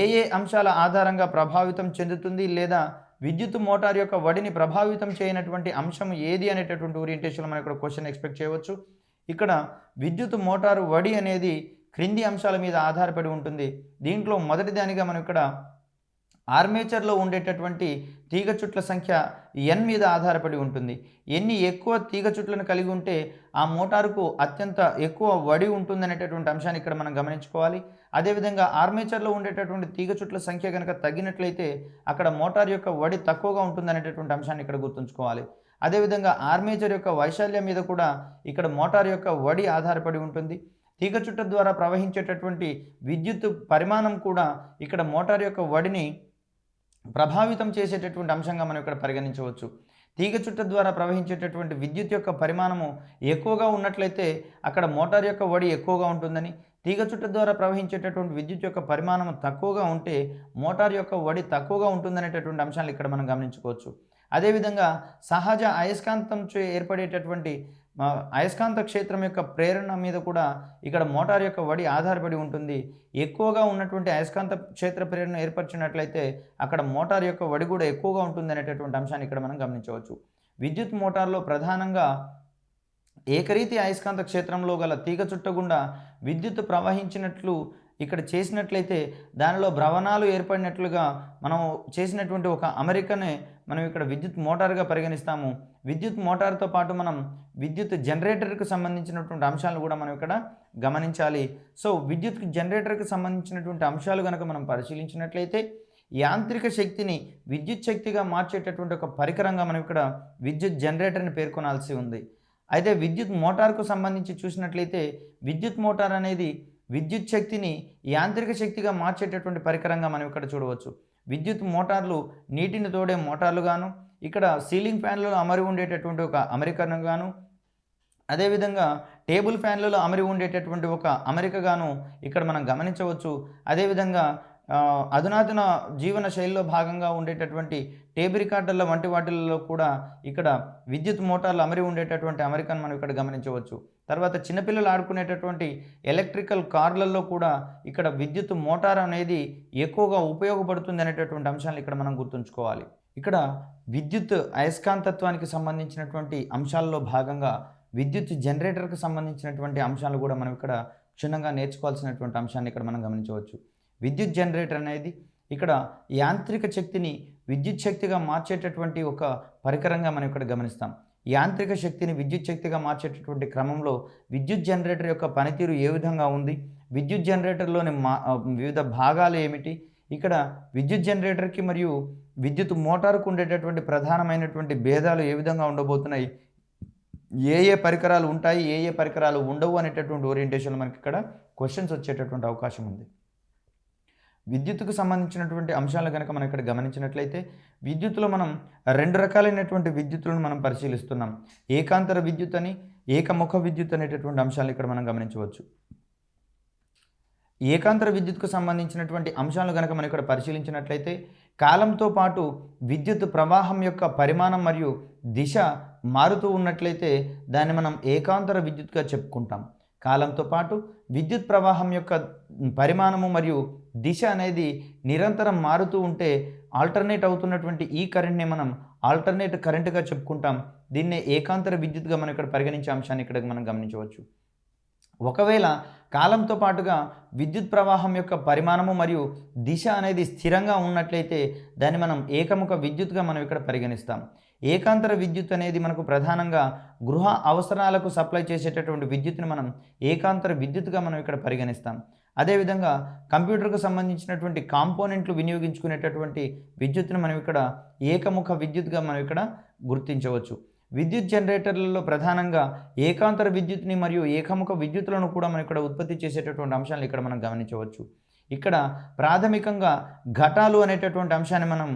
ఏ ఏ అంశాల ఆధారంగా ప్రభావితం చెందుతుంది, లేదా విద్యుత్ మోటార్ యొక్క వడిని ప్రభావితం చేయనటువంటి అంశం ఏది అనేటటువంటి ఓరియంటేషన్లో మనం ఇక్కడ క్వశ్చన్ ఎక్స్పెక్ట్ చేయవచ్చు. ఇక్కడ విద్యుత్ మోటారు వడి అనేది క్రింది అంశాల మీద ఆధారపడి ఉంటుంది. దీంట్లో మొదటి దానిగా మనం ఇక్కడ ఆర్మేచర్లో ఉండేటటువంటి తీగ చుట్ల సంఖ్య ఎన్ మీద ఆధారపడి ఉంటుంది. ఎన్ని ఎక్కువ తీగ చుట్లను కలిగి ఉంటే ఆ మోటారుకు అత్యంత ఎక్కువ వడి ఉంటుందనేటటువంటి అంశాన్ని ఇక్కడ మనం గమనించుకోవాలి. అదేవిధంగా ఆర్మేచర్లో ఉండేటటువంటి తీగ చుట్ల సంఖ్య కనుక తగ్గినట్లయితే అక్కడ మోటార్ యొక్క వడి తక్కువగా ఉంటుందనేటటువంటి అంశాన్ని ఇక్కడ గుర్తుంచుకోవాలి. అదేవిధంగా ఆర్మేచర్ యొక్క వైశాల్యం మీద కూడా ఇక్కడ మోటార్ యొక్క వడి ఆధారపడి ఉంటుంది. తీగ చుట్ట ద్వారా ప్రవహించేటటువంటి విద్యుత్ పరిమాణం కూడా ఇక్కడ మోటార్ యొక్క వడిని ప్రభావితం చేసేటటువంటి అంశంగా మనం ఇక్కడ పరిగణించవచ్చు. తీగ చుట్ట ద్వారా ప్రవహించేటటువంటి విద్యుత్ యొక్క పరిమాణము ఎక్కువగా ఉన్నట్లయితే అక్కడ మోటార్ యొక్క వడి ఎక్కువగా ఉంటుందని, తీగ చుట్ట ద్వారా ప్రవహించేటటువంటి విద్యుత్ యొక్క పరిమాణం తక్కువగా ఉంటే మోటార్ యొక్క వడి తక్కువగా ఉంటుందనేటటువంటి అంశాలు ఇక్కడ మనం గమనించుకోవచ్చు. అదేవిధంగా సహజ అయస్కాంతంతో ఏర్పడేటటువంటి అయస్కాంత క్షేత్రం యొక్క ప్రేరణ మీద కూడా ఇక్కడ మోటార్ యొక్క వడి ఆధారపడి ఉంటుంది. ఎక్కువగా ఉన్నటువంటి అయస్కాంత క్షేత్ర ప్రేరణ ఏర్పరిచినట్లయితే అక్కడ మోటార్ యొక్క వడి కూడా ఎక్కువగా ఉంటుంది అనేటటువంటి అంశాన్ని ఇక్కడ మనం గమనించవచ్చు. విద్యుత్ మోటార్లో ప్రధానంగా ఏకరీతి అయస్కాంత క్షేత్రంలో గల తీగ చుట్ట గుండా విద్యుత్ ప్రవహించినట్లు ఇక్కడ చేసినట్లయితే దానిలో భ్రవణాలు ఏర్పడినట్లుగా మనం చేసినటువంటి ఒక అమరికనే మనం ఇక్కడ విద్యుత్ మోటార్గా పరిగణిస్తాము. విద్యుత్ మోటార్తో పాటు మనం విద్యుత్ జనరేటర్కి సంబంధించినటువంటి అంశాలను కూడా మనం ఇక్కడ గమనించాలి. సో విద్యుత్ జనరేటర్కి సంబంధించినటువంటి అంశాలు కనుక మనం పరిశీలించినట్లయితే యాంత్రిక శక్తిని విద్యుత్ శక్తిగా మార్చేటటువంటి ఒక పరికరంగా మనం ఇక్కడ విద్యుత్ జనరేటర్ని పేర్కొనాల్సి ఉంది. అయితే విద్యుత్ మోటార్కు సంబంధించి చూసినట్లయితే విద్యుత్ మోటార్ అనేది విద్యుత్ శక్తిని యాంత్రిక శక్తిగా మార్చేటటువంటి పరికరంగా మనం ఇక్కడ చూడవచ్చు. విద్యుత్ మోటార్లు నీటిని తోడే మోటార్లు గాను, ఇక్కడ సీలింగ్ ఫ్యాన్లలో అమరి ఉండేటటువంటి ఒక అమరికను గాను, అదేవిధంగా టేబుల్ ఫ్యాన్లలో అమరి ఉండేటటువంటి ఒక అమరికగాను ఇక్కడ మనం గమనించవచ్చు. అదేవిధంగా అధునాతన జీవన శైలిలో భాగంగా ఉండేటటువంటి టేబుల్ రికార్డర్ల వంటి వాటిల్లో కూడా ఇక్కడ విద్యుత్ మోటార్లు అమరి ఉండేటటువంటి అమరికను మనం ఇక్కడ గమనించవచ్చు. తర్వాత చిన్నపిల్లలు ఆడుకునేటటువంటి ఎలక్ట్రికల్ కార్లలో కూడా ఇక్కడ విద్యుత్ మోటార్ అనేది ఎక్కువగా ఉపయోగపడుతుంది అనేటటువంటి అంశాలను ఇక్కడ మనం గుర్తుంచుకోవాలి. ఇక్కడ విద్యుత్ అయస్కాంతత్వానికి సంబంధించినటువంటి అంశాల్లో భాగంగా విద్యుత్ జనరేటర్కి సంబంధించినటువంటి అంశాలు కూడా మనం ఇక్కడ క్షుణ్ణంగా నేర్చుకోవాల్సినటువంటి అంశాన్ని ఇక్కడ మనం గమనించవచ్చు. విద్యుత్ జనరేటర్ అనేది ఇక్కడ యాంత్రిక శక్తిని విద్యుత్ శక్తిగా మార్చేటటువంటి ఒక పరికరంగా మనం ఇక్కడ గమనిస్తాం. యాంత్రిక శక్తిని విద్యుత్ శక్తిగా మార్చేటటువంటి క్రమంలో విద్యుత్ జనరేటర్ యొక్క పనితీరు ఏ విధంగా ఉంది, విద్యుత్ జనరేటర్లోని వివిధ భాగాలు ఏమిటి, ఇక్కడ విద్యుత్ జనరేటర్కి మరియు విద్యుత్ మోటార్కు ఉండేటటువంటి ప్రధానమైనటువంటి భేదాలు ఏ విధంగా ఉండబోతున్నాయి, ఏ ఏ పరికరాలు ఉంటాయి, ఏ ఏ పరికరాలు ఉండవు అనేటటువంటి ఓరియంటేషన్లో మనకి ఇక్కడ క్వశ్చన్స్ వచ్చేటటువంటి అవకాశం ఉంది. విద్యుత్తుకు సంబంధించినటువంటి అంశాలు గనక మనం ఇక్కడ గమనించినట్లయితే విద్యుత్తులో మనం 2 రకాలైనటువంటి విద్యుత్తులను మనం పరిశీలిస్తున్నాం. ఏకాంతర విద్యుత్ అని, ఏకముఖ విద్యుత్ అనేటటువంటి అంశాలు ఇక్కడ మనం గమనించవచ్చు. ఏకాంతర విద్యుత్కు సంబంధించినటువంటి అంశాలు గనక మనం ఇక్కడ పరిశీలించినట్లయితే కాలంతో పాటు విద్యుత్ ప్రవాహం యొక్క పరిమాణం మరియు దిశ మారుతూ ఉన్నట్లయితే దాన్ని మనం ఏకాంతర విద్యుత్గా చెప్పుకుంటాం. కాలంతో పాటు విద్యుత్ ప్రవాహం యొక్క పరిమాణము మరియు దిశ అనేది నిరంతరం మారుతూ ఉంటే ఆల్టర్నేట్ అవుతున్నటువంటి ఈ కరెంట్ని మనం ఆల్టర్నేట్ కరెంట్గా చెప్పుకుంటాం. దీన్నే ఏకాంతర విద్యుత్గా మనం ఇక్కడ పరిగణించే అంశాన్ని ఇక్కడ మనం గమనించవచ్చు. ఒకవేళ కాలంతో పాటుగా విద్యుత్ ప్రవాహం యొక్క పరిమాణము మరియు దిశ అనేది స్థిరంగా ఉన్నట్లయితే దాన్ని మనం ఏకముఖ విద్యుత్గా మనం ఇక్కడ పరిగణిస్తాం. ఏకాంతర విద్యుత్ అనేది మనకు ప్రధానంగా గృహ అవసరాలకు సప్లై చేసేటటువంటి విద్యుత్ని మనం ఏకాంతర విద్యుత్గా మనం ఇక్కడ పరిగణిస్తాం. అదేవిధంగా కంప్యూటర్కు సంబంధించినటువంటి కాంపోనెంట్లు వినియోగించుకునేటటువంటి విద్యుత్ని మనం ఇక్కడ ఏకముఖ విద్యుత్గా మనం ఇక్కడ గుర్తించవచ్చు. విద్యుత్ జనరేటర్లలో ప్రధానంగా ఏకాంతర విద్యుత్ని మరియు ఏకముఖ విద్యుత్తులను కూడా మనం ఇక్కడ ఉత్పత్తి చేసేటటువంటి అంశాలను ఇక్కడ మనం గమనించవచ్చు. ఇక్కడ ప్రాథమికంగా ఘటాలు అనేటటువంటి అంశాన్ని మనం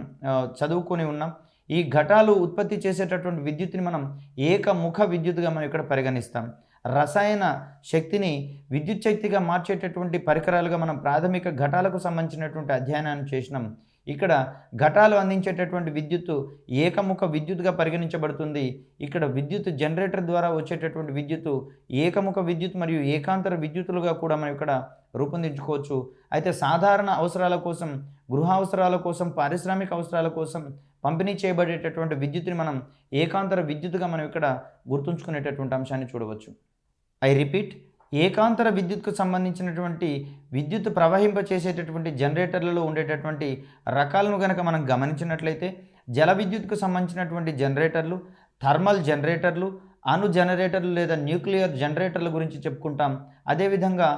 చదువుకొని ఉన్నాం. ఈ ఘటాలు ఉత్పత్తి చేసేటటువంటి విద్యుత్ని మనం ఏకముఖ విద్యుత్తుగా మనం ఇక్కడ పరిగణిస్తాం. రసాయన శక్తిని విద్యుత్ శక్తిగా మార్చేటటువంటి పరికరాలుగా మనం ప్రాథమిక ఘటాలకు సంబంధించినటువంటి అధ్యయనాన్ని చేసినాం. ఇక్కడ ఘటాలు అందించేటటువంటి విద్యుత్తు ఏకముఖ విద్యుత్గా పరిగణించబడుతుంది. ఇక్కడ విద్యుత్ జనరేటర్ ద్వారా వచ్చేటటువంటి విద్యుత్తు ఏకముఖ విద్యుత్ మరియు ఏకాంతర విద్యుత్తులుగా కూడా మనం ఇక్కడ రూపొందించుకోవచ్చు. అయితే సాధారణ అవసరాల కోసం, గృహ అవసరాల కోసం, పారిశ్రామిక అవసరాల కోసం పంపిణీ చేయబడేటటువంటి విద్యుత్తుని మనం ఏకాంతర విద్యుత్తుగా మనం ఇక్కడ గుర్తుంచుకునేటటువంటి అంశాన్ని చూడవచ్చు. ఐ రిపీట్, ఏకాంతర విద్యుత్కు సంబంధించినటువంటి విద్యుత్ ప్రవహింపచేసేటటువంటి జనరేటర్లలో ఉండేటటువంటి రకాలను కనుక మనం గమనించినట్లయితే జల విద్యుత్కు సంబంధించినటువంటి జనరేటర్లు, థర్మల్ జనరేటర్లు, అణు జనరేటర్లు లేదా న్యూక్లియర్ జనరేటర్ల గురించి చెప్పుకుంటాం. అదేవిధంగా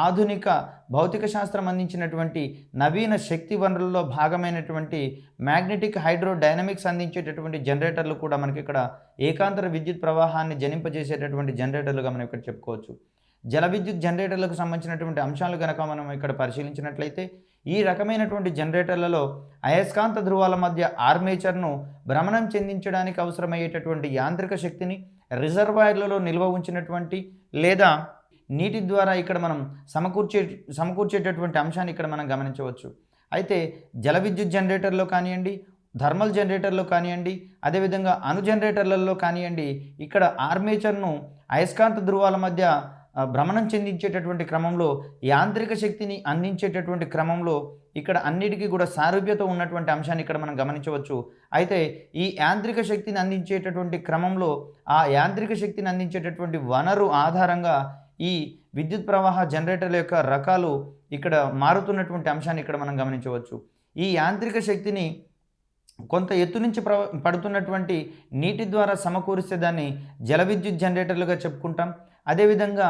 ఆధునిక భౌతిక శాస్త్రం అందించినటువంటి నవీన శక్తి వనరుల్లో భాగమైనటువంటి మ్యాగ్నెటిక్ హైడ్రోడైనమిక్స్ అందించేటటువంటి జనరేటర్లు కూడా మనకి ఇక్కడ ఏకాంతర విద్యుత్ ప్రవాహాన్ని జనింపజేసేటటువంటి జనరేటర్లుగా మనం ఇక్కడ చెప్పుకోవచ్చు. జల విద్యుత్ జనరేటర్లకు సంబంధించినటువంటి అంశాలు కనుక మనం ఇక్కడ పరిశీలించినట్లయితే ఈ రకమైనటువంటి జనరేటర్లలో అయస్కాంత ధ్రువాల మధ్య ఆర్మేచర్ను భ్రమణం చెందించడానికి అవసరమయ్యేటటువంటి యాంత్రిక శక్తిని రిజర్వాయర్లలో నిల్వ ఉంచినటువంటి లేదా నీటి ద్వారా ఇక్కడ మనం సమకూర్చేటటువంటి అంశాన్ని ఇక్కడ మనం గమనించవచ్చు. అయితే జల విద్యుత్ జనరేటర్లో కానివ్వండి, థర్మల్ జనరేటర్లో కానివ్వండి, అదేవిధంగా అణు జనరేటర్లలో కానివ్వండి, ఇక్కడ ఆర్మేచర్ను అయస్కాంత ధ్రువాల మధ్య భ్రమణం చెందించేటటువంటి క్రమంలో యాంత్రిక శక్తిని అందించేటటువంటి క్రమంలో ఇక్కడ అన్నిటికీ కూడా సారూప్యత ఉన్నటువంటి అంశాన్ని ఇక్కడ మనం గమనించవచ్చు. అయితే ఈ యాంత్రిక శక్తిని అందించేటటువంటి క్రమంలో ఆ యాంత్రిక శక్తిని అందించేటటువంటి వనరు ఆధారంగా ఈ విద్యుత్ ప్రవాహ జనరేటర్ల యొక్క రకాలు ఇక్కడ మారుతున్నటువంటి అంశాన్ని ఇక్కడ మనం గమనించవచ్చు. ఈ యాంత్రిక శక్తిని కొంత ఎత్తు నుంచి పడుతున్నటువంటి నీటి ద్వారా సమకూరిస్తే దాన్ని జల విద్యుత్ జనరేటర్లుగా చెప్పుకుంటాం. అదేవిధంగా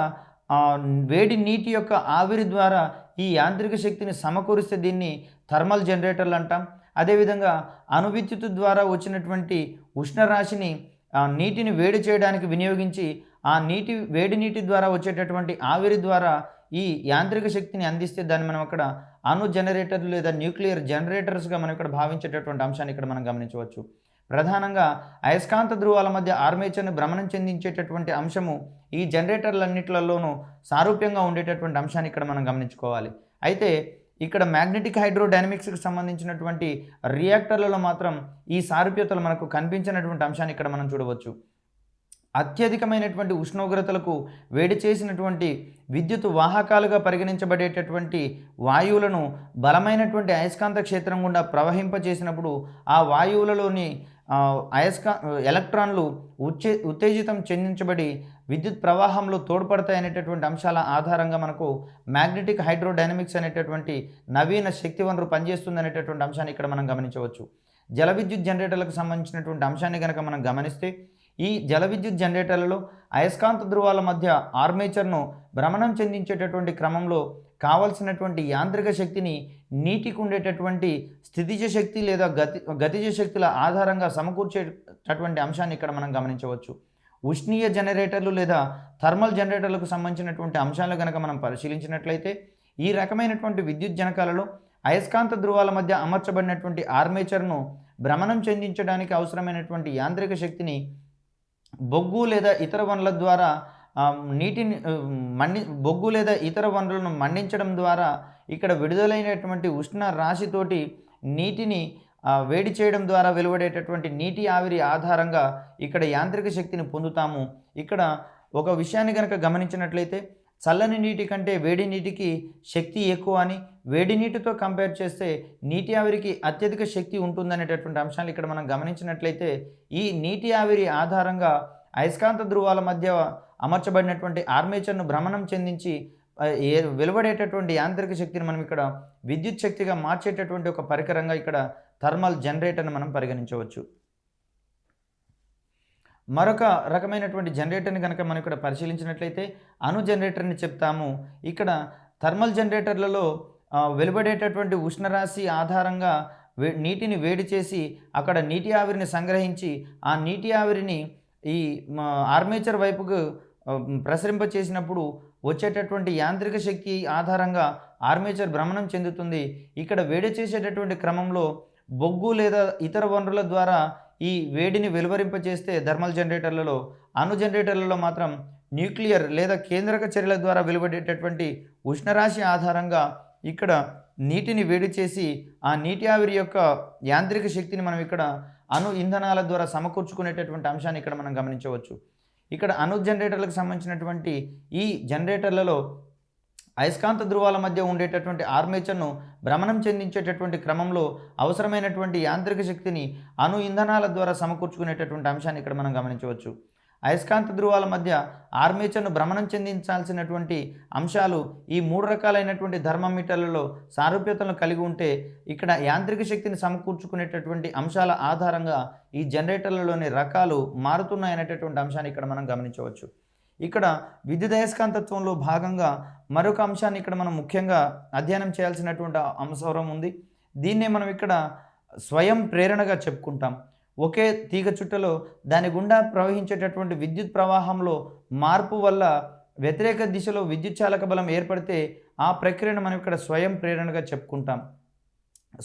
వేడి నీటి యొక్క ఆవిరి ద్వారా ఈ యాంత్రిక శక్తిని సమకూరిస్తే దీన్ని థర్మల్ జనరేటర్లు అంటాం. అదేవిధంగా అణు విద్యుత్ ద్వారా వచ్చినటువంటి ఉష్ణరాశిని నీటిని వేడి చేయడానికి వినియోగించి ఆ వేడి నీటి ద్వారా వచ్చేటటువంటి ఆవిరి ద్వారా ఈ యాంత్రిక శక్తిని అందిస్తే దాన్ని మనం అక్కడ అణు జనరేటర్లు లేదా న్యూక్లియర్ జనరేటర్స్గా మనం ఇక్కడ భావించేటటువంటి అంశాన్ని ఇక్కడ మనం గమనించవచ్చు. ప్రధానంగా అయస్కాంత ధ్రువాల మధ్య ఆర్మేచర్ను భ్రమణం చెందించేటటువంటి అంశము ఈ జనరేటర్లన్నింటిలోనూ సారూప్యంగా ఉండేటటువంటి అంశాన్ని ఇక్కడ మనం గమనించుకోవాలి. అయితే ఇక్కడ మ్యాగ్నెటిక్ హైడ్రోడైనమిక్స్కి సంబంధించినటువంటి రియాక్టర్లలో మాత్రం ఈ సారూప్యతలు మనకు కనిపించినటువంటి అంశాన్ని ఇక్కడ మనం చూడవచ్చు. అత్యధికమైనటువంటి ఉష్ణోగ్రతలకు వేడి చేసినటువంటి విద్యుత్ వాహకాలుగా పరిగణించబడేటటువంటి వాయువులను బలమైనటువంటి అయస్కాంత క్షేత్రం గుండా ప్రవహింపజేసినప్పుడు ఆ వాయువులలోని ఎలక్ట్రాన్లు ఉత్తేజితం చెందించబడి విద్యుత్ ప్రవాహంలో తోడ్పడతాయనేటటువంటి అంశాల ఆధారంగా మనకు మ్యాగ్నెటిక్ హైడ్రోడైనమిక్స్ అనేటటువంటి నవీన శక్తి వనరు పనిచేస్తుంది అనేటటువంటి అంశాన్ని ఇక్కడ మనం గమనించవచ్చు. జల విద్యుత్ జనరేటర్లకు సంబంధించినటువంటి అంశాన్ని కనుక మనం గమనిస్తే ఈ జల విద్యుత్ జనరేటర్లలో అయస్కాంత ధ్రువాల మధ్య ఆర్మేచర్ను భ్రమణం చెందించేటటువంటి క్రమంలో కావలసినటువంటి యాంత్రిక శక్తిని నీటికి ఉండేటటువంటి స్థితిజ శక్తి లేదా గతిజ శక్తుల ఆధారంగా సమకూర్చేటటువంటి అంశాన్ని ఇక్కడ మనం గమనించవచ్చు. ఉష్ణీయ జనరేటర్లు లేదా థర్మల్ జనరేటర్లకు సంబంధించినటువంటి అంశాలను కనుక మనం పరిశీలించినట్లయితే ఈ రకమైనటువంటి విద్యుత్ జనకాలలో అయస్కాంత ధృవాల మధ్య అమర్చబడినటువంటి ఆర్మేచర్ను భ్రమణం చెందించడానికి అవసరమైనటువంటి యాంత్రిక శక్తిని బొగ్గు లేదా ఇతర వనరుల ద్వారా నీటిని బొగ్గు లేదా ఇతర వనరులను మండించడం ద్వారా ఇక్కడ విడుదలైనటువంటి ఉష్ణ రాశితోటి నీటిని వేడి చేయడం ద్వారా వెలువడేటటువంటి నీటి ఆవిరి ఆధారంగా ఇక్కడ యాంత్రిక శక్తిని పొందుతాము. ఇక్కడ ఒక విషయాన్ని కనుక గమనించినట్లయితే చల్లని నీటి కంటే వేడి నీటికి శక్తి ఎక్కువ అని, వేడి నీటితో కంపేర్ చేస్తే నీటి ఆవిరికి అత్యధిక శక్తి ఉంటుందనేటటువంటి అంశాలు ఇక్కడ మనం గమనించినట్లయితే ఈ నీటి ఆవిరి ఆధారంగా అయస్కాంత ధృవాల మధ్య అమర్చబడినటువంటి ఆర్మేచర్ను భ్రమణం చెందించి వెలువడేటటువంటి యాంత్రిక శక్తిని మనం ఇక్కడ విద్యుత్ శక్తిగా మార్చేటటువంటి ఒక పరికరంగా ఇక్కడ థర్మల్ జనరేటర్ని మనం పరిగణించవచ్చు. మరొక రకమైనటువంటి జనరేటర్ని కనుక మనం ఇక్కడ పరిశీలించినట్లయితే అణు జనరేటర్ని చెప్తాము. ఇక్కడ థర్మల్ జనరేటర్లలో వెలువడేటటువంటి ఉష్ణరాశి ఆధారంగా నీటిని వేడి చేసి అక్కడ నీటి ఆవిరిని సంగ్రహించి ఆ నీటి ఆవిరిని ఈ ఆర్మేచర్ వైపుకు ప్రసరింపచేసినప్పుడు వచ్చేటటువంటి యాంత్రిక శక్తి ఆధారంగా ఆర్మేచర్ భ్రమణం చెందుతుంది. ఇక్కడ వేడి చేసేటటువంటి క్రమంలో బొగ్గు లేదా ఇతర వనరుల ద్వారా ఈ వేడిని వెలువరింపచేస్తే థర్మల్ జనరేటర్లలో, అణు జనరేటర్లలో మాత్రం న్యూక్లియర్ లేదా కేంద్రక చర్యల ద్వారా వెలువడేటటువంటి ఉష్ణరాశి ఆధారంగా ఇక్కడ నీటిని వేడి చేసి ఆ నీటి ఆవిరి యొక్క యాంత్రిక శక్తిని మనం ఇక్కడ అణు ఇంధనాల ద్వారా సమకూర్చుకునేటటువంటి అంశాన్ని ఇక్కడ మనం గమనించవచ్చు. ఇక్కడ అణు జనరేటర్లకు సంబంధించినటువంటి ఈ జనరేటర్లలో అయస్కాంత ధృవాల మధ్య ఉండేటటువంటి ఆర్మేచర్ను భ్రమణం చెందించేటటువంటి క్రమంలో అవసరమైనటువంటి యాంత్రిక శక్తిని అణు ఇంధనాల ద్వారా సమకూర్చుకునేటటువంటి అంశాన్ని ఇక్కడ మనం గమనించవచ్చు. అయస్కాంత ధృవాల మధ్య ఆర్మేచర్ను భ్రమణం చెందించాల్సినటువంటి అంశాలు ఈ 3 రకాలైనటువంటి థర్మామీటర్లలో సారూప్యతలను కలిగి ఉంటే ఇక్కడ యాంత్రిక శక్తిని సమకూర్చుకునేటటువంటి అంశాల ఆధారంగా ఈ జనరేటర్లలోని రకాలు మారుతున్నాయనేటటువంటి అంశాన్ని ఇక్కడ మనం గమనించవచ్చు. ఇక్కడ విద్యుదయస్కాంతత్వంలో భాగంగా మరొక అంశాన్ని ఇక్కడ మనం ముఖ్యంగా అధ్యయనం చేయాల్సినటువంటి అంశం ఉంది. దీన్నే మనం ఇక్కడ స్వయం ప్రేరణగా చెప్పుకుంటాం. ఒకే తీగ చుట్టలో దాని గుండా ప్రవహించేటటువంటి విద్యుత్ ప్రవాహంలో మార్పు వల్ల వ్యతిరేక దిశలో విద్యుత్ చాలక బలం ఏర్పడితే ఆ ప్రక్రియను మనం ఇక్కడ స్వయం ప్రేరణగా చెప్పుకుంటాం.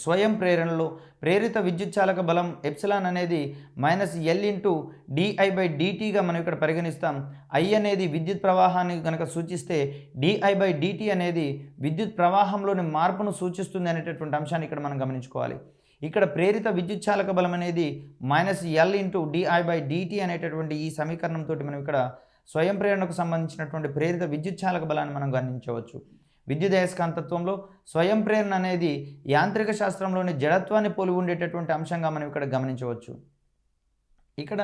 స్వయం ప్రేరణలో ప్రేరిత విద్యుత్ చాలక బలం ఎప్సిలాన్ అనేది -L/dI/dtగా మనం ఇక్కడ పరిగణిస్తాం. I అనేది విద్యుత్ ప్రవాహాన్ని కనుక సూచిస్తే dI/dt అనేది విద్యుత్ ప్రవాహంలోని మార్పును సూచిస్తుంది అనేటటువంటి అంశాన్ని ఇక్కడ మనం గమనించుకోవాలి. ఇక్కడ ప్రేరిత విద్యుత్ చాలక బలం అనేది -L/dI/dt అనేటటువంటి ఈ సమీకరణంతో మనం ఇక్కడ స్వయం ప్రేరణకు సంబంధించినటువంటి ప్రేరిత విద్యుత్ చాలక బలాన్ని మనం గమనించవచ్చు. విద్యుదయస్కాంతత్వంలో స్వయం ప్రేరణ అనేది యాంత్రిక శాస్త్రంలోని జడత్వాన్ని పోలి ఉండేటటువంటి అంశంగా మనం ఇక్కడ గమనించవచ్చు. ఇక్కడ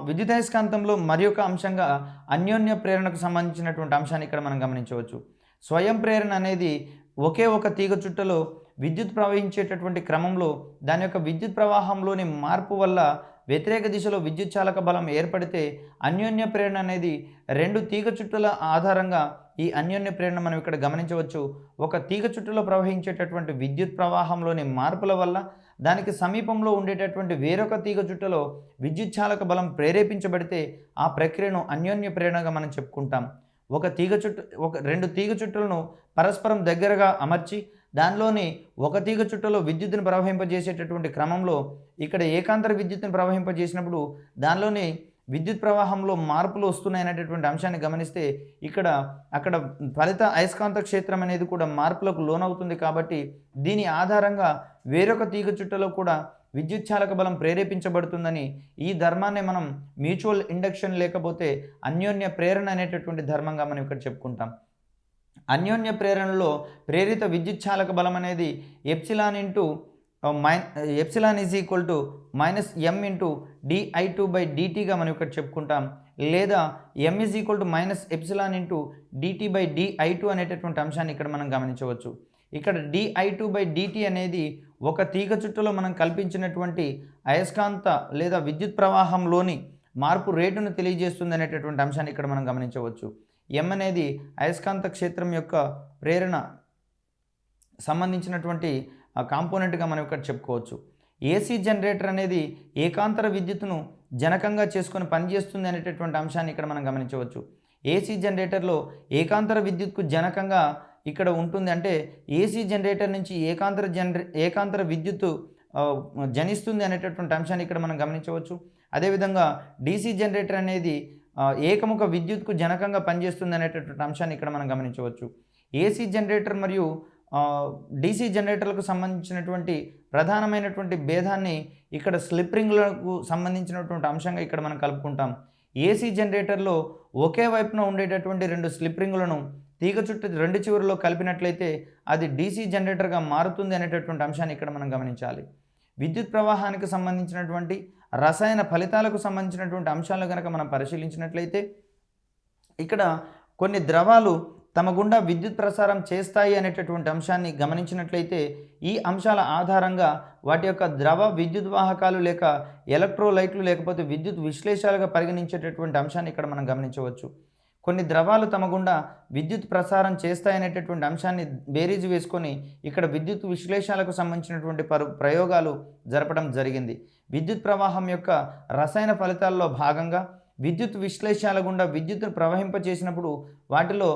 విద్యుదయస్కాంతంలో మరి ఒక అంశంగా అన్యోన్య ప్రేరణకు సంబంధించినటువంటి అంశాన్ని ఇక్కడ మనం గమనించవచ్చు. స్వయం ప్రేరణ అనేది ఒకే ఒక తీగ చుట్టలో విద్యుత్ ప్రవహించేటటువంటి క్రమంలో దాని యొక్క విద్యుత్ ప్రవాహంలోని మార్పు వల్ల వ్యతిరేక దిశలో విద్యుత్ చాలక బలం ఏర్పడితే అన్యోన్య ప్రేరణ అనేది 2 తీగ చుట్టల ఆధారంగా ఈ అన్యోన్య ప్రేరణ మనం ఇక్కడ గమనించవచ్చు. ఒక తీగ చుట్టలో ప్రవహించేటటువంటి విద్యుత్ ప్రవాహంలోని మార్పుల వల్ల దానికి సమీపంలో ఉండేటటువంటి వేరొక తీగ చుట్టలో విద్యుత్ చాలక బలం ప్రేరేపించబడితే ఆ ప్రక్రియను అన్యోన్య ప్రేరణగా మనం చెప్పుకుంటాం. ఒక 2 తీగ చుట్టలను పరస్పరం దగ్గరగా అమర్చి దానిలోని ఒక తీగ చుట్టలో విద్యుత్తును ప్రవహింపజేసేటటువంటి క్రమంలో ఇక్కడ ఏకాంతర విద్యుత్తును ప్రవహింపజేసినప్పుడు దానిలోని విద్యుత్ ప్రవాహంలో మార్పులు వస్తున్నాయనేటటువంటి అంశాన్ని గమనిస్తే అక్కడ ఫలిత అయస్కాంత క్షేత్రం అనేది కూడా మార్పులకు లోనవుతుంది. కాబట్టి దీని ఆధారంగా వేరొక తీగ చుట్టలో కూడా విద్యుత్ చాలక బలం ప్రేరేపించబడుతుందని ఈ ధర్మాన్ని మనం మ్యూచువల్ ఇండక్షన్ లేకపోతే అన్యోన్య ప్రేరణ అనేటటువంటి ధర్మంగా మనం ఇక్కడ చెప్పుకుంటాం. అన్యోన్య ప్రేరణలో ప్రేరిత విద్యుత్ చాలక బలం అనేది ఎప్సిలాన్ ఈజ్ ఈక్వల్ టు -m/di2/dtగా మనం ఇక్కడ చెప్పుకుంటాం. లేదా m is equal to -ε/dt/di2 అనేటటువంటి అంశాన్ని ఇక్కడ మనం గమనించవచ్చు. ఇక్కడ di2/dt అనేది ఒక తీగ చుట్టలో మనం కల్పించినటువంటి అయస్కాంత లేదా విద్యుత్ ప్రవాహంలోని మార్పు రేటును తెలియజేస్తుంది అనేటటువంటి అంశాన్ని ఇక్కడ మనం గమనించవచ్చు. m అనేది అయస్కాంత క్షేత్రం యొక్క ప్రేరణ సంబంధించినటువంటి కాంపోనెంట్గా మనం ఇక్కడ చెప్పుకోవచ్చు. ఏసీ జనరేటర్ అనేది ఏకాంతర విద్యుత్తును జనకంగా చేసుకొని పనిచేస్తుంది అనేటటువంటి అంశాన్ని ఇక్కడ మనం గమనించవచ్చు. ఏసీ జనరేటర్లో ఏకాంతర విద్యుత్కు జనకంగా ఇక్కడ ఉంటుంది. అంటే ఏసీ జనరేటర్ నుంచి ఏకాంతర విద్యుత్తు జనిస్తుంది అనేటటువంటి అంశాన్ని ఇక్కడ మనం గమనించవచ్చు. అదేవిధంగా డీసీ జనరేటర్ అనేది ఏకముఖ విద్యుత్కు జనకంగా పనిచేస్తుంది అనేటటువంటి అంశాన్ని ఇక్కడ మనం గమనించవచ్చు. ఏసీ జనరేటర్ మరియు డీసీ జనరేటర్లకు సంబంధించినటువంటి ప్రధానమైనటువంటి భేదాన్ని ఇక్కడ స్లిప్ రింగులకు సంబంధించినటువంటి అంశంగా ఇక్కడ మనం కలుపుకుంటాం. ఏసీ జనరేటర్లో ఒకే వైపున ఉండేటటువంటి 2 స్లిప్ రింగులను తీగ చుట్టూ 2 చివరిలో కలిపినట్లయితే అది డీసీ జనరేటర్గా మారుతుంది అనేటటువంటి అంశాన్ని ఇక్కడ మనం గమనించాలి. విద్యుత్ ప్రవాహానికి సంబంధించినటువంటి రసాయన ఫలితాలకు సంబంధించినటువంటి అంశాలను కనుక మనం పరిశీలించినట్లయితే ఇక్కడ కొన్ని ద్రవాలు తమ గుండా విద్యుత్ ప్రసారం చేస్తాయి అనేటటువంటి అంశాన్ని గమనించినట్లయితే ఈ అంశాల ఆధారంగా వాటి యొక్క ద్రవ విద్యుత్ వాహకాలు లేక ఎలక్ట్రోలైట్లు లేకపోతే విద్యుత్ విశ్లేషాలుగా పరిగణించేటటువంటి అంశాన్ని ఇక్కడ మనం గమనించవచ్చు. కొన్ని ద్రవాలు తమ గుండా విద్యుత్ ప్రసారం చేస్తాయనేటటువంటి అంశాన్ని బేరీజు వేసుకొని ఇక్కడ విద్యుత్ విశ్లేషాలకు సంబంధించినటువంటి ప్రయోగాలు జరపడం జరిగింది. విద్యుత్ ప్రవాహం యొక్క రసాయన ఫలితాల్లో భాగంగా విద్యుత్ విశ్లేషాల గుండా విద్యుత్తును ప్రవహింపచేసినప్పుడు వాటిలో